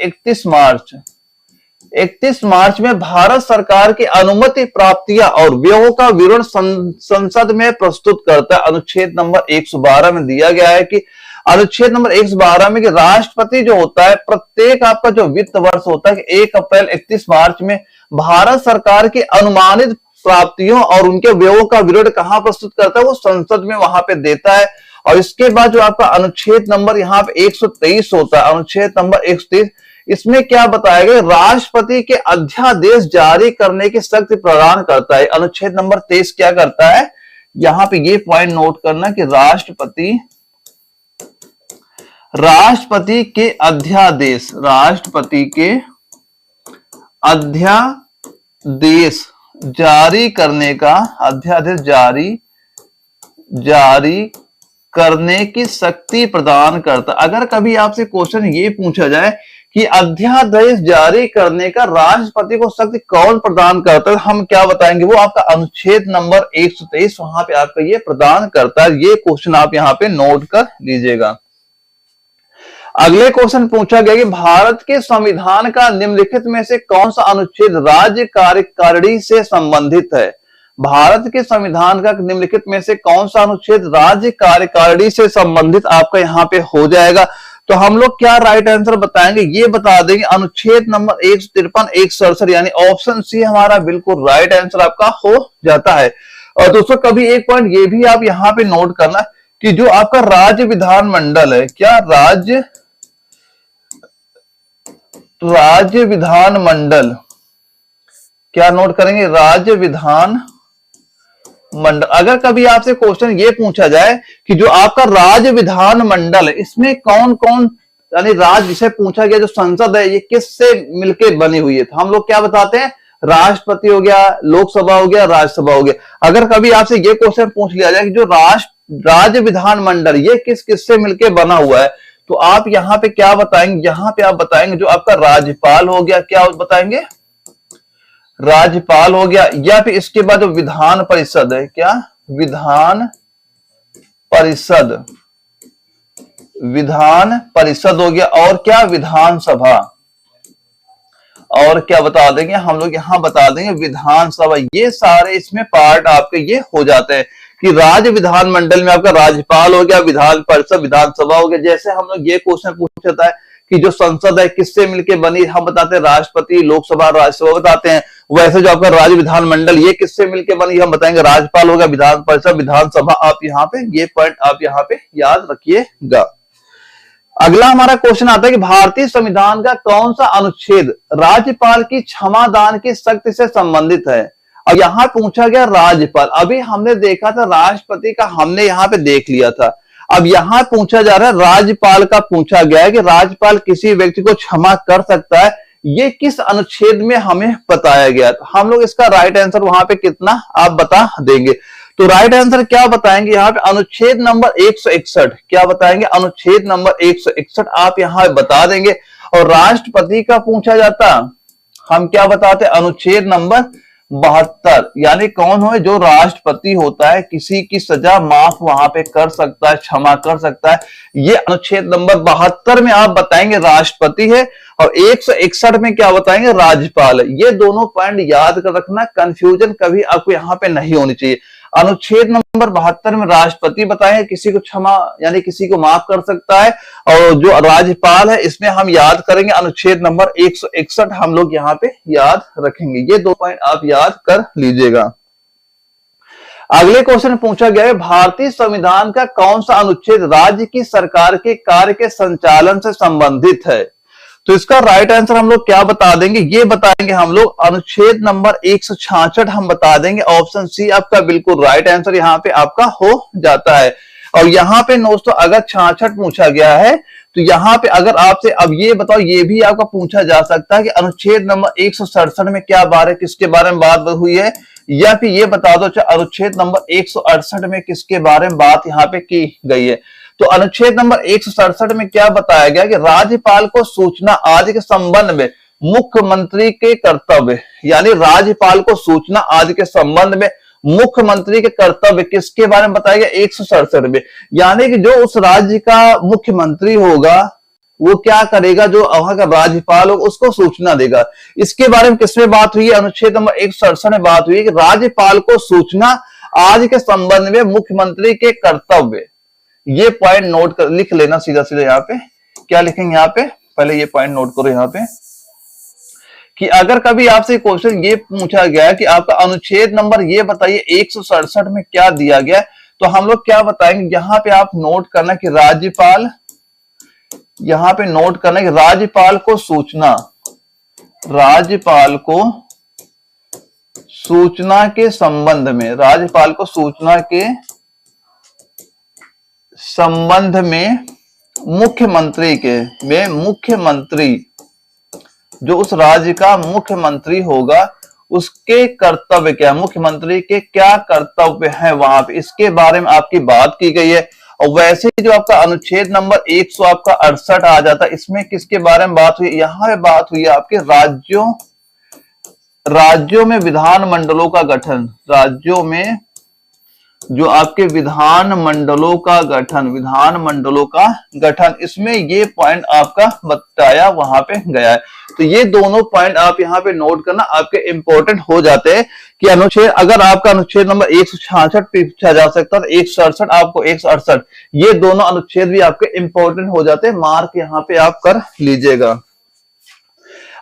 31 मार्च में भारत सरकार की अनुमति प्राप्तियां और व्ययों का विवरण संसद में प्रस्तुत करता है। अनुच्छेद नंबर 112 में दिया गया है कि अनुच्छेद नंबर 112 में कि राष्ट्रपति जो होता है प्रत्येक आपका जो वित्त वर्ष होता है 1 अप्रैल 31 मार्च में भारत सरकार की अनुमानित प्राप्तियों और उनके व्ययों का विवरण कहां प्रस्तुत करता है, वो संसद में वहां पे देता है। और इसके बाद जो आपका अनुच्छेद नंबर यहाँ पे 123 होता है, अनुच्छेद नंबर 123, इसमें क्या बताया गया, राष्ट्रपति के अध्यादेश जारी करने की शक्ति प्रदान करता है। अनुच्छेद नंबर 23 क्या करता है, यहां पे ये पॉइंट नोट करना कि राष्ट्रपति के अध्यादेश जारी करने का, अध्यादेश जारी करने की शक्ति प्रदान करता। अगर कभी आपसे क्वेश्चन ये पूछा जाए कि अध्यादेश जारी करने का राष्ट्रपति को शक्ति कौन प्रदान करता है, हम क्या बताएंगे, वो आपका अनुच्छेद नंबर 123 वहां पे आपका ये प्रदान करता है। ये क्वेश्चन आप यहाँ पे नोट कर लीजिएगा। अगले क्वेश्चन पूछा गया कि भारत के संविधान का निम्नलिखित में से कौन सा अनुच्छेद राज्य कार्यकारिणी से संबंधित है। भारत के संविधान का निम्नलिखित में से कौन सा अनुच्छेद राज्य कार्यकारिणी से संबंधित आपका यहाँ पे हो जाएगा। तो हम लोग क्या राइट आंसर बताएंगे, ये बता देंगे अनुच्छेद नंबर 153 167, यानी ऑप्शन सी हमारा बिल्कुल राइट आंसर आपका हो जाता है। और दोस्तों कभी एक पॉइंट ये भी आप यहाँ पे नोट करना कि जो आपका राज्य विधानमंडल है, क्या राज्य विधानमंडल, क्या नोट करेंगे, राज्य विधान मंडल। अगर कभी आपसे क्वेश्चन ये पूछा जाए कि जो आपका राज्य विधान मंडल है इसमें कौन कौन, यानी राज्य जिसे पूछा गया जो संसद है ये किससे मिलके बनी हुई है, तो हम लोग क्या बताते हैं, राष्ट्रपति हो गया, लोकसभा हो गया, राज्यसभा हो गया। अगर कभी आपसे ये क्वेश्चन पूछ लिया जाए कि जो राज्य विधान मंडल ये किस किस से मिलके बना हुआ है, तो आप यहाँ पे क्या बताएंगे, यहाँ पे आप बताएंगे जो आपका राज्यपाल हो गया, क्या बताएंगे, राज्यपाल हो गया, या फिर इसके बाद जो विधान परिषद है, क्या विधान परिषद हो गया, और क्या विधानसभा, और क्या बता देंगे हम लोग यहाँ बता देंगे विधानसभा। ये सारे इसमें पार्ट आपके ये हो जाते हैं कि राज्य विधानमंडल में आपका राज्यपाल हो गया, विधान परिषद, विधानसभा हो गया। जैसे हम लोग ये क्वेश्चन पूछता है कि जो संसद है किससे मिलके बनी, हम बताते हैं राष्ट्रपति, लोकसभा, राज्यसभा बताते हैं। वैसे जो आपका राज्य विधानमंडल ये किससे मिलके बनी, हम बताएंगे राज्यपाल होगा, विधान परिषद, विधानसभा। आप यहाँ पे ये पॉइंट आप यहाँ पे याद रखिएगा। अगला हमारा क्वेश्चन आता है कि भारतीय संविधान का कौन सा अनुच्छेद राज्यपाल की क्षमादान की शक्ति से संबंधित है। और यहाँ पूछा गया राज्यपाल, अभी हमने देखा था राष्ट्रपति का, हमने यहाँ पे देख लिया था। अब यहाँ पूछा जा रहा है राज्यपाल का, पूछा गया है कि राज्यपाल किसी व्यक्ति को क्षमा कर सकता है, ये किस अनुच्छेद में हमें बताया गया। तो हम लोग इसका राइट आंसर वहां पे कितना आप बता देंगे, तो राइट आंसर क्या बताएंगे यहाँ पे, अनुच्छेद नंबर 161, क्या बताएंगे, अनुच्छेद नंबर 161 आप यहाँ बता देंगे। और राष्ट्रपति का पूछा जाता, हम क्या बताते, अनुच्छेद नंबर 72, यानी कौन हो, जो राष्ट्रपति होता है किसी की सजा माफ वहां पे कर सकता है, क्षमा कर सकता है, ये अनुच्छेद नंबर 72 में आप बताएंगे राष्ट्रपति है। और 161 में क्या बताएंगे, राज्यपाल है। ये दोनों पॉइंट याद कर रखना, कंफ्यूजन कभी आपको यहाँ पे नहीं होनी चाहिए। अनुच्छेद नंबर 72 में राष्ट्रपति बताए किसी को क्षमा यानी किसी को माफ कर सकता है, और जो राज्यपाल है इसमें हम याद करेंगे अनुच्छेद नंबर 161 हम लोग यहाँ पे याद रखेंगे। ये दो पॉइंट आप याद कर लीजिएगा। अगले क्वेश्चन पूछा गया है भारतीय संविधान का कौन सा अनुच्छेद राज्य की सरकार के कार्य के संचालन से संबंधित है। तो इसका राइट आंसर हम लोग क्या बता देंगे, ये बताएंगे हम लोग अनुच्छेद नंबर 166 हम बता देंगे। ऑप्शन सी आपका बिल्कुल राइट आंसर यहाँ पे आपका हो जाता है। और यहाँ पे दोस्तों अगर 66 पूछा गया है तो यहाँ पे अगर आपसे अब ये बताओ, ये भी आपका पूछा जा सकता है कि अनुच्छेद नंबर 167 में क्या बारे किसके बारे में बात हुई है, या फिर ये बता दो अनुच्छेद नंबर 168 में किसके बारे में बात यहाँ पे की गई है। तो अनुच्छेद नंबर 167 में क्या बताया गया कि राज्यपाल को सूचना आदि के संबंध में मुख्यमंत्री के कर्तव्य, यानी राज्यपाल को सूचना आदि के संबंध में मुख्यमंत्री के कर्तव्य किसके बारे में बताया गया? 167 में। यानी कि जो उस राज्य का मुख्यमंत्री होगा वो क्या करेगा, जो वहां का राज्यपाल होगा उसको सूचना देगा। इसके बारे में किसमें बात हुई है? अनुच्छेद नंबर 167 में बात हुई है कि राज्यपाल को सूचना आदि के संबंध में मुख्यमंत्री के कर्तव्य। ये पॉइंट नोट कर लिख लेना सीधा सीधा। यहाँ पे क्या लिखेंगे? यहाँ पे पहले ये पॉइंट नोट करो यहाँ पे कि अगर कभी आपसे क्वेश्चन ये पूछा गया कि आपका अनुच्छेद नंबर ये बताइए 167 में क्या दिया गया, तो हम लोग क्या बताएंगे? यहाँ पे आप नोट करना कि राज्यपाल, यहाँ पे नोट करना कि राज्यपाल को सूचना, राज्यपाल को सूचना के संबंध में, राज्यपाल को सूचना के संबंध में मुख्यमंत्री के, में मुख्यमंत्री, जो उस राज्य का मुख्यमंत्री होगा उसके कर्तव्य क्या, मुख्यमंत्री के क्या कर्तव्य है वहां पे, इसके बारे में आपकी बात की गई है। और वैसे ही जो आपका अनुच्छेद नंबर 168 आ जाता है, इसमें किसके बारे में बात हुई? यहाँ पे बात हुई है आपके राज्यों में विधानमंडलों का गठन, राज्यों में जो आपके विधानमंडलों का गठन, विधानमंडलों का गठन, इसमें ये पॉइंट आपका बताया वहां पे गया है। तो ये दोनों पॉइंट आप यहाँ पे नोट करना, आपके इंपॉर्टेंट हो जाते हैं कि अनुच्छेद, अगर आपका अनुच्छेद नंबर 166 पूछा जा सकता है, 167 आपको 168, ये दोनों अनुच्छेद भी आपके इंपॉर्टेंट हो जाते हैं, मार्क यहाँ पे आप कर लीजिएगा।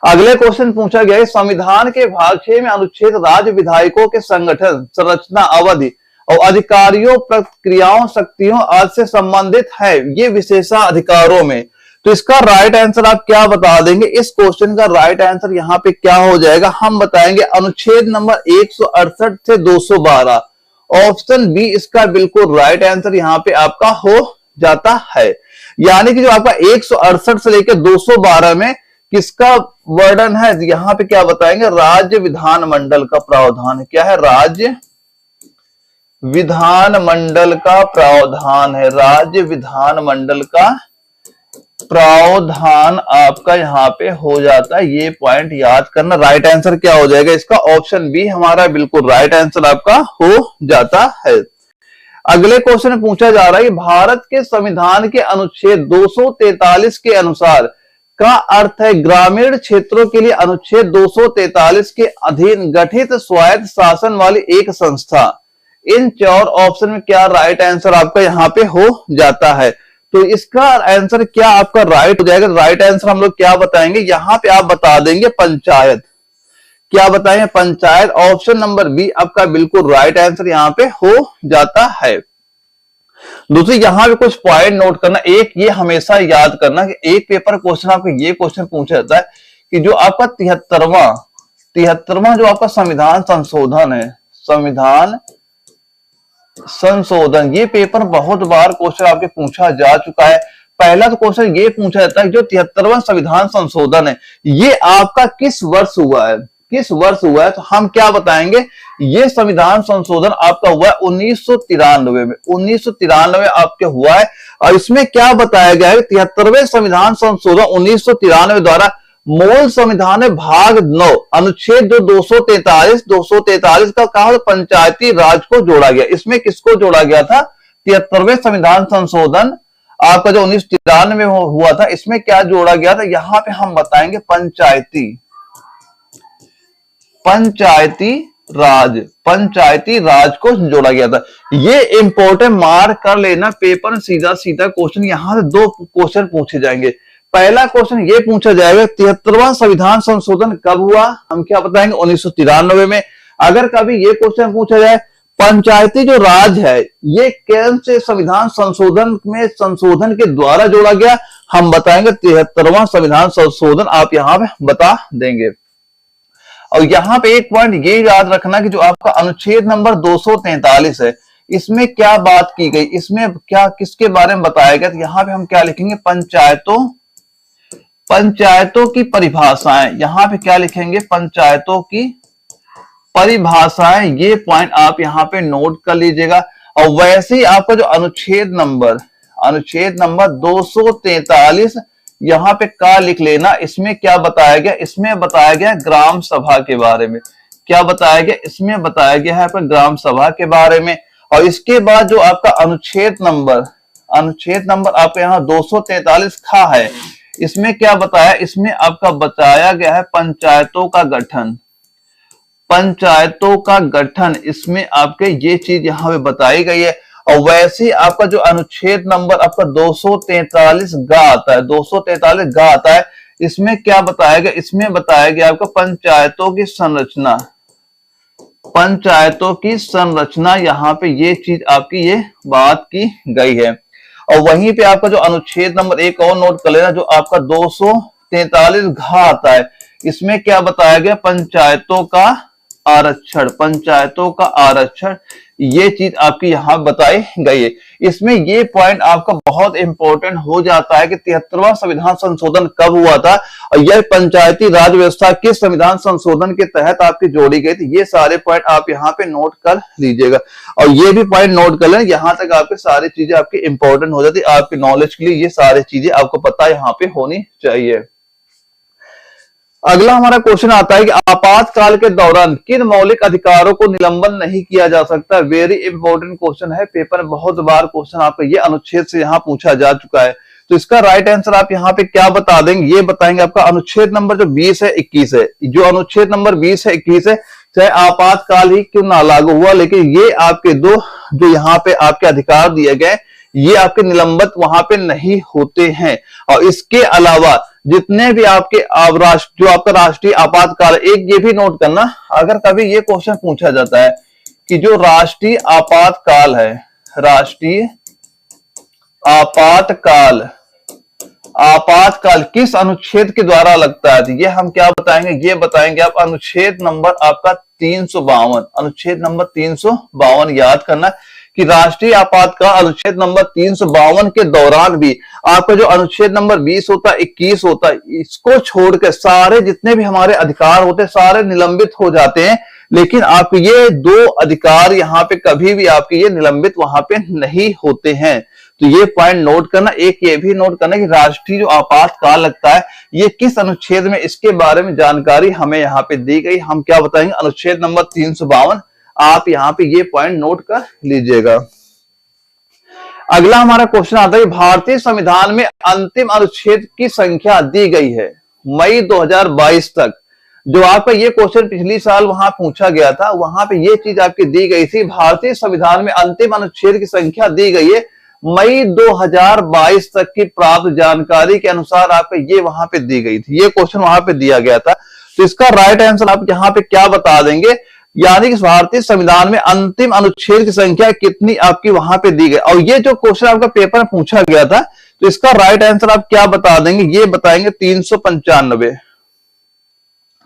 अगले क्वेश्चन पूछा गया है, संविधान के भाग 6 में अनुच्छेद राज्य विधायकों के संगठन, संरचना, अवधि और अधिकारियों, प्रक्रियाओं, शक्तियों आदि से संबंधित है, ये विशेषाधिकारों में। तो इसका राइट आंसर आप क्या बता देंगे? इस क्वेश्चन का राइट आंसर यहाँ पे क्या हो जाएगा? हम बताएंगे अनुच्छेद नंबर 168 से 212। ऑप्शन बी इसका बिल्कुल राइट आंसर यहाँ पे आपका हो जाता है। यानी कि जो आपका 168 से लेकर 212 में किसका वर्णन है, यहाँ पे क्या बताएंगे? राज्य विधानमंडल का प्रावधान। क्या है? राज्य विधानमंडल का प्रावधान है, राज्य विधानमंडल का प्रावधान आपका यहाँ पे हो जाता है। ये पॉइंट याद करना। राइट आंसर क्या हो जाएगा इसका? ऑप्शन बी हमारा बिल्कुल राइट आंसर आपका हो जाता है। अगले क्वेश्चन में पूछा जा रहा है, भारत के संविधान के अनुच्छेद 243 के अनुसार का अर्थ है ग्रामीण क्षेत्रों के लिए अनुच्छेद 243 के अधीन गठित स्वायत्त शासन वाली एक संस्था। इन 4 ऑप्शन में क्या राइट आंसर आपका यहाँ पे हो जाता है? तो इसका आंसर क्या आपका राइट हो जाएगा? राइट आंसर हम लोग क्या बताएंगे? यहाँ पे आप बता देंगे पंचायत। क्या बताएंगे? पंचायत। ऑप्शन नंबर बी आपका बिल्कुल राइट आंसर यहाँ पे हो जाता है। दूसरी यहाँ पे कुछ पॉइंट नोट करना। एक ये हमेशा याद करना कि एक पेपर क्वेश्चन आपको ये क्वेश्चन पूछा जाता है कि जो आपका 73वां जो आपका संविधान संशोधन है, संविधान संशोधन, ये पेपर बहुत बार क्वेश्चन आपके पूछा जा चुका है। पहला तो क्वेश्चन ये पूछा जाता है जो 73वां संविधान संशोधन है ये आपका किस वर्ष हुआ है, किस वर्ष हुआ है? तो हम क्या बताएंगे? ये संविधान संशोधन आपका हुआ है 1993 में, 1993 आपके हुआ है। और इसमें क्या बताया गया है? 73वें संविधान संशोधन 1993 द्वारा मूल संविधान में भाग 9 अनुच्छेद जो 243 का कहा पंचायती राज को जोड़ा गया। इसमें किसको जोड़ा गया था? 73वें संविधान संशोधन आपका जो 1993 में हुआ था, इसमें क्या जोड़ा गया था? यहां पे हम बताएंगे पंचायती राज को जोड़ा गया था। ये इंपॉर्टेंट मार्क कर लेना, पेपर में सीधा सीधा क्वेश्चन यहां से 2 क्वेश्चन पूछे जाएंगे। पहला क्वेश्चन ये पूछा जाएगा 73वां संविधान संशोधन कब हुआ? हम क्या बताएंगे? 1993 में। अगर कभी ये क्वेश्चन पूछा जाए पंचायती जो राज है ये कौन से संविधान संशोधन में संशोधन के द्वारा जोड़ा गया? हम बताएंगे 73वां संविधान संशोधन आप यहां पे बता देंगे। और यहां पे एक पॉइंट ये याद रखना कि जो आपका अनुच्छेद नंबर 243 है इसमें क्या बात की गई, इसमें क्या किसके बारे में बताया गया? तो यहां पे हम क्या लिखेंगे? पंचायतों की परिभाषाएं। यहां पे क्या लिखेंगे? पंचायतों की परिभाषाएं। ये पॉइंट आप यहां पे नोट कर लीजिएगा। और वैसे ही आपका जो अनुच्छेद नंबर 243 यहाँ पे का लिख लेना। इसमें क्या बताया गया, इसमें बताया गया ग्राम सभा के बारे में। क्या बताया गया, इसमें बताया गया है आपका ग्राम सभा के बारे में। और इसके बाद जो आपका अनुच्छेद नंबर आपका यहाँ 243 खा है, इसमें क्या बताया, इसमें आपका बताया गया है पंचायतों का गठन। पंचायतों का गठन, इसमें आपके ये चीज यहाँ पे बताई गई है। और वैसे ही आपका जो अनुच्छेद नंबर आपका 243 गा आता है, 243 गा आता है, इसमें क्या बताया गया, इसमें बताया गया आपका पंचायतों की संरचना। पंचायतों की संरचना, यहाँ पे ये चीज आपकी ये बात की गई है। और वहीं पे आपका जो अनुच्छेद नंबर एक और नोट कर लेना, जो आपका 243 घा आता है, इसमें क्या बताया गया, पंचायतों का आरक्षण। पंचायतों का आरक्षण, ये चीज आपकी यहाँ बताई गई है। इसमें ये पॉइंट आपका बहुत इंपॉर्टेंट हो जाता है कि 73वां संविधान संशोधन कब हुआ था और यह पंचायती राज व्यवस्था किस संविधान संशोधन के तहत आपकी जोड़ी गई थी। ये सारे पॉइंट आप यहाँ पे नोट कर लीजिएगा और ये भी पॉइंट नोट कर लें। यहाँ तक आपके सारी चीजें आपकी इंपॉर्टेंट हो जाती है, आपके नॉलेज के लिए ये सारी चीजें आपको पता यहाँ पे होनी चाहिए। अगला हमारा क्वेश्चन आता है कि आपातकाल के दौरान किन मौलिक अधिकारों को निलंबन नहीं किया जा सकता। वेरी इंपॉर्टेंट क्वेश्चन है, पेपर में बहुत बार क्वेश्चन आपका ये अनुच्छेद से यहाँ पूछा जा चुका है। तो इसका राइट आंसर आप यहाँ पे क्या बता देंगे, ये बताएंगे आपका अनुच्छेद नंबर जो 20 है 21 है। जो अनुच्छेद नंबर 20 है 21 है, चाहे आपातकाल ही क्यों ना लागू हुआ, लेकिन ये आपके दो जो यहाँ पे आपके अधिकार दिए गए, ये आपके निलंबित वहां पे नहीं होते हैं। और इसके अलावा जितने भी आपके जो आपका राष्ट्रीय आपातकाल, एक ये भी नोट करना, अगर कभी ये क्वेश्चन पूछा जाता है कि जो राष्ट्रीय आपातकाल है, राष्ट्रीय आपातकाल किस अनुच्छेद के द्वारा लगता है, तो ये हम क्या बताएंगे, ये बताएंगे आप अनुच्छेद नंबर आपका 352। अनुच्छेद नंबर 352 याद करना कि राष्ट्रीय आपातकाल अनुच्छेद नंबर 352 के दौरान भी आपका जो अनुच्छेद नंबर 20 होता है 21 होता है, इसको छोड़कर सारे जितने भी हमारे अधिकार होते हैं सारे निलंबित हो जाते हैं। लेकिन आप ये दो अधिकार यहाँ पे कभी भी आपके ये निलंबित वहां पे नहीं होते हैं। तो ये पॉइंट नोट करना। एक ये भी नोट करना कि राष्ट्रीय जो आपातकाल लगता है ये किस अनुच्छेद में, इसके बारे में जानकारी हमें यहाँ पे दी गई। हम क्या बताएंगे, अनुच्छेद नंबर 352। आप यहाँ पे ये पॉइंट नोट कर लीजिएगा। अगला हमारा क्वेश्चन आता है, भारतीय संविधान में अंतिम अनुच्छेद की संख्या दी गई है मई 2022 तक। जो आपका ये क्वेश्चन पिछली साल वहां पूछा गया था, वहां पे ये चीज आपकी दी गई थी, भारतीय संविधान में अंतिम अनुच्छेद की संख्या दी गई है मई 2022 तक की प्राप्त जानकारी के अनुसार आपका ये वहां पे दी गई थी। ये क्वेश्चन वहां पे दिया गया था। तो इसका राइट आंसर आप यहाँ पे क्या बता देंगे, यानी कि भारतीय संविधान में अंतिम अनुच्छेद की संख्या कितनी आपकी वहां पे दी गई। और ये जो क्वेश्चन आपका पेपर में पूछा गया था, तो इसका राइट आंसर आप क्या बता देंगे, ये बताएंगे 395।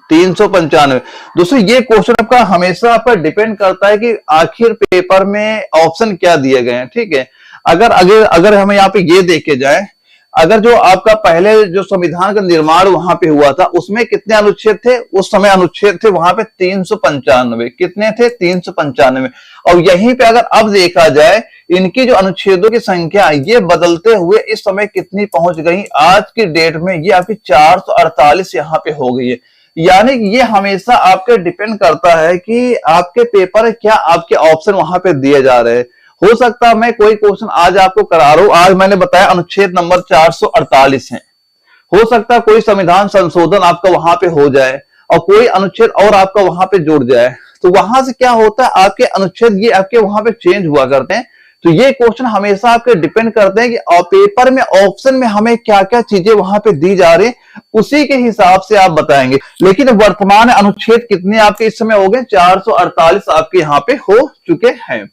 395। दोस्तों ये क्वेश्चन आपका हमेशा आपका डिपेंड करता है कि आखिर पेपर में ऑप्शन क्या दिए गए हैं। ठीक है, अगर हमें यहाँ पे ये देखे जाए, अगर जो आपका पहले जो संविधान का निर्माण वहां पे हुआ था उसमें कितने अनुच्छेद थे, उस समय अनुच्छेद थे वहां पे 395। कितने थे, 395। और यहीं पे अगर अब देखा जाए इनकी जो अनुच्छेदों की संख्या ये बदलते हुए इस समय कितनी पहुंच गई, आज की डेट में ये आपकी 448 यहाँ पे हो गई है। यानी कि ये हमेशा आपके डिपेंड करता है कि आपके पेपर क्या आपके ऑप्शन वहां पे दिए जा रहे हैं। हो सकता है मैं कोई क्वेश्चन आज आपको करा रहा हूं, आज मैंने बताया अनुच्छेद नंबर 448 है, हो सकता है कोई संविधान संशोधन आपका वहां पे हो जाए और कोई अनुच्छेद और आपका वहां पे जुड़ जाए, तो वहां से क्या होता है आपके अनुच्छेद ये आपके वहां पे चेंज हुआ करते हैं। तो ये क्वेश्चन हमेशा आपके डिपेंड करते हैं कि पेपर में ऑप्शन में हमें क्या क्या चीजें वहां पे दी जा रही, उसी के हिसाब से आप बताएंगे। लेकिन वर्तमान अनुच्छेद कितने आपके इस समय हो गए, 448 आपके यहाँ पे हो चुके हैं।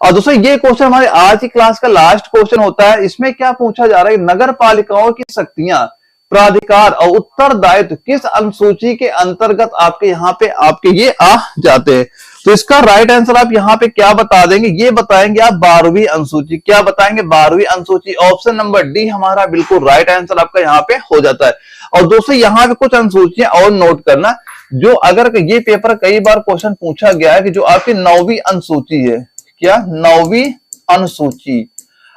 और दोस्तों ये क्वेश्चन हमारे आज की क्लास का लास्ट क्वेश्चन होता है। इसमें क्या पूछा जा रहा है, नगर पालिकाओं की शक्तियां, प्राधिकार और उत्तरदायित्व किस अनुसूची के अंतर्गत आपके यहाँ पे आपके ये आ जाते हैं। तो इसका राइट आंसर आप यहाँ पे क्या बता देंगे, ये बताएंगे आप 12वीं अनुसूची। क्या बताएंगे, 12वीं अनुसूची। ऑप्शन नंबर डी हमारा बिल्कुल राइट आंसर आपका यहाँ पे हो जाता है। और दोस्तों यहाँ पे कुछ अनुसूचियां और नोट करना, जो अगर ये पेपर कई बार क्वेश्चन पूछा गया है कि जो आपकी 9वीं अनुसूची है, क्या 9वीं अनुसूची,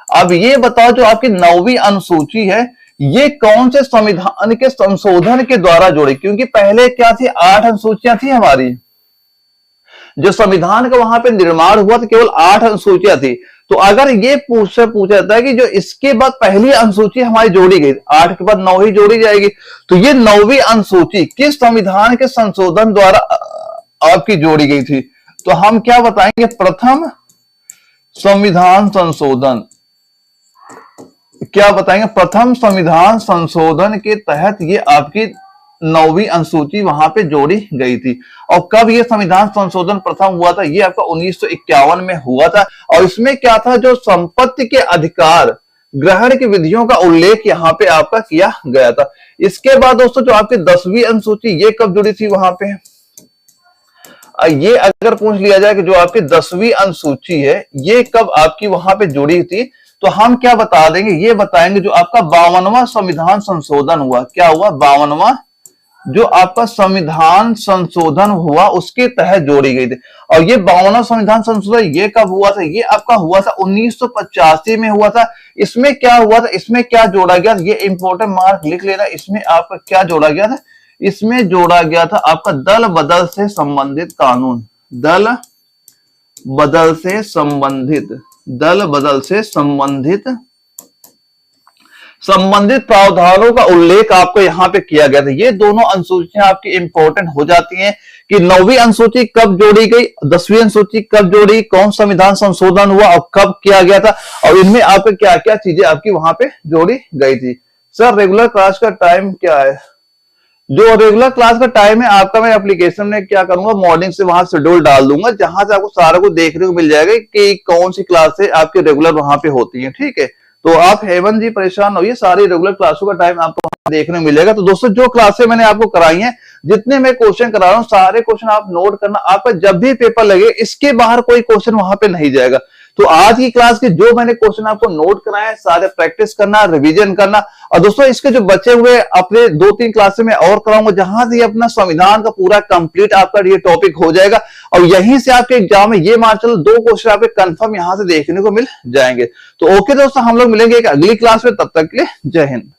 अब ये बताओ जो आपकी 9वीं अनुसूची है ये कौन से संविधान के संशोधन के द्वारा जोड़ी, क्योंकि पहले क्या थी, 8 अनुसूचियां थी हमारी, जो संविधान का वहां पे निर्माण हुआ था केवल 8 अनुसूचियां थी। तो अगर ये पूछा जाता है कि जो इसके बाद पहली अनुसूची हमारी जोड़ी गई, 8 के बाद 9 ही जोड़ी जाएगी, तो ये 9वीं अनुसूची किस संविधान के संशोधन द्वारा आपकी जोड़ी गई थी, तो हम क्या बताएंगे, प्रथम संविधान संशोधन। क्या बताएंगे, प्रथम संविधान संशोधन के तहत ये आपकी 9वीं अनुसूची वहां पे जोड़ी गई थी। और कब ये संविधान संशोधन प्रथम हुआ था, ये आपका 1951 में हुआ था। और इसमें क्या था, जो संपत्ति के अधिकार ग्रहण की विधियों का उल्लेख यहाँ पे आपका किया गया था। इसके बाद दोस्तों जो आपकी 10वीं अनुसूची, ये कब जुड़ी थी वहां पे, ये अगर पूछ लिया जाए कि जो आपकी 10वीं अनुसूची है ये कब आपकी वहां पे जुड़ी थी, तो हम क्या बता देंगे, ये बताएंगे जो आपका 52वां संविधान संशोधन हुआ। क्या हुआ, 52वां जो आपका संविधान संशोधन हुआ उसके तहत जोड़ी गई थी। और ये 52वां संविधान संशोधन ये कब हुआ था, ये आपका हुआ था 1985 में हुआ था। इसमें क्या हुआ था, इसमें क्या जोड़ा गया, ये इंपॉर्टेंट मार्क लिख लेना। इसमें आपका क्या जोड़ा गया था, इसमें जोड़ा गया था आपका दल बदल से संबंधित कानून, दल बदल से संबंधित, दल बदल से संबंधित प्रावधानों का उल्लेख आपको यहाँ पे किया गया था। ये दोनों अनुसूचियां आपकी इंपॉर्टेंट हो जाती हैं कि 9वीं अनुसूची कब जोड़ी गई, 10वीं अनुसूची कब जोड़ी, कौन संविधान संशोधन हुआ और कब किया गया था, और इनमें आपके क्या क्या चीजें आपकी वहां पे जोड़ी गई थी। सर रेगुलर क्लास का टाइम क्या है, जो रेगुलर क्लास का टाइम है आपका, मैं एप्लीकेशन में क्या करूंगा, मॉर्निंग से वहां शेड्यूल डाल दूंगा, जहां से आपको सारा कुछ देखने को मिल जाएगा कि कौन सी क्लासें आपके रेगुलर वहां पे होती हैं। ठीक है, तो आप हेवन जी परेशान होइए, सारी रेगुलर क्लासों का टाइम आपको देखने को मिलेगा। तो दोस्तों जो क्लासें मैंने आपको कराई हैं, जितने मैं क्वेश्चन करा रहा हूं, सारे क्वेश्चन आप नोट करना, आपका जब भी पेपर लगे इसके बाहर कोई क्वेश्चन वहां पे नहीं जाएगा। तो आज की क्लास के जो मैंने क्वेश्चन आपको नोट कराए, सारे प्रैक्टिस करना, रिवीजन करना। और दोस्तों इसके जो बचे हुए अपने 2-3 क्लासें में और कराऊंगा, जहां से अपना संविधान का पूरा कंप्लीट आपका ये टॉपिक हो जाएगा। और यहीं से आपके एग्जाम में ये मान चलो 2 क्वेश्चन आपके कंफर्म यहां से देखने को मिल जाएंगे। तो ओके दोस्तों, हम लोग मिलेंगे एक अगली क्लास में, तब तक के लिए जय हिंद।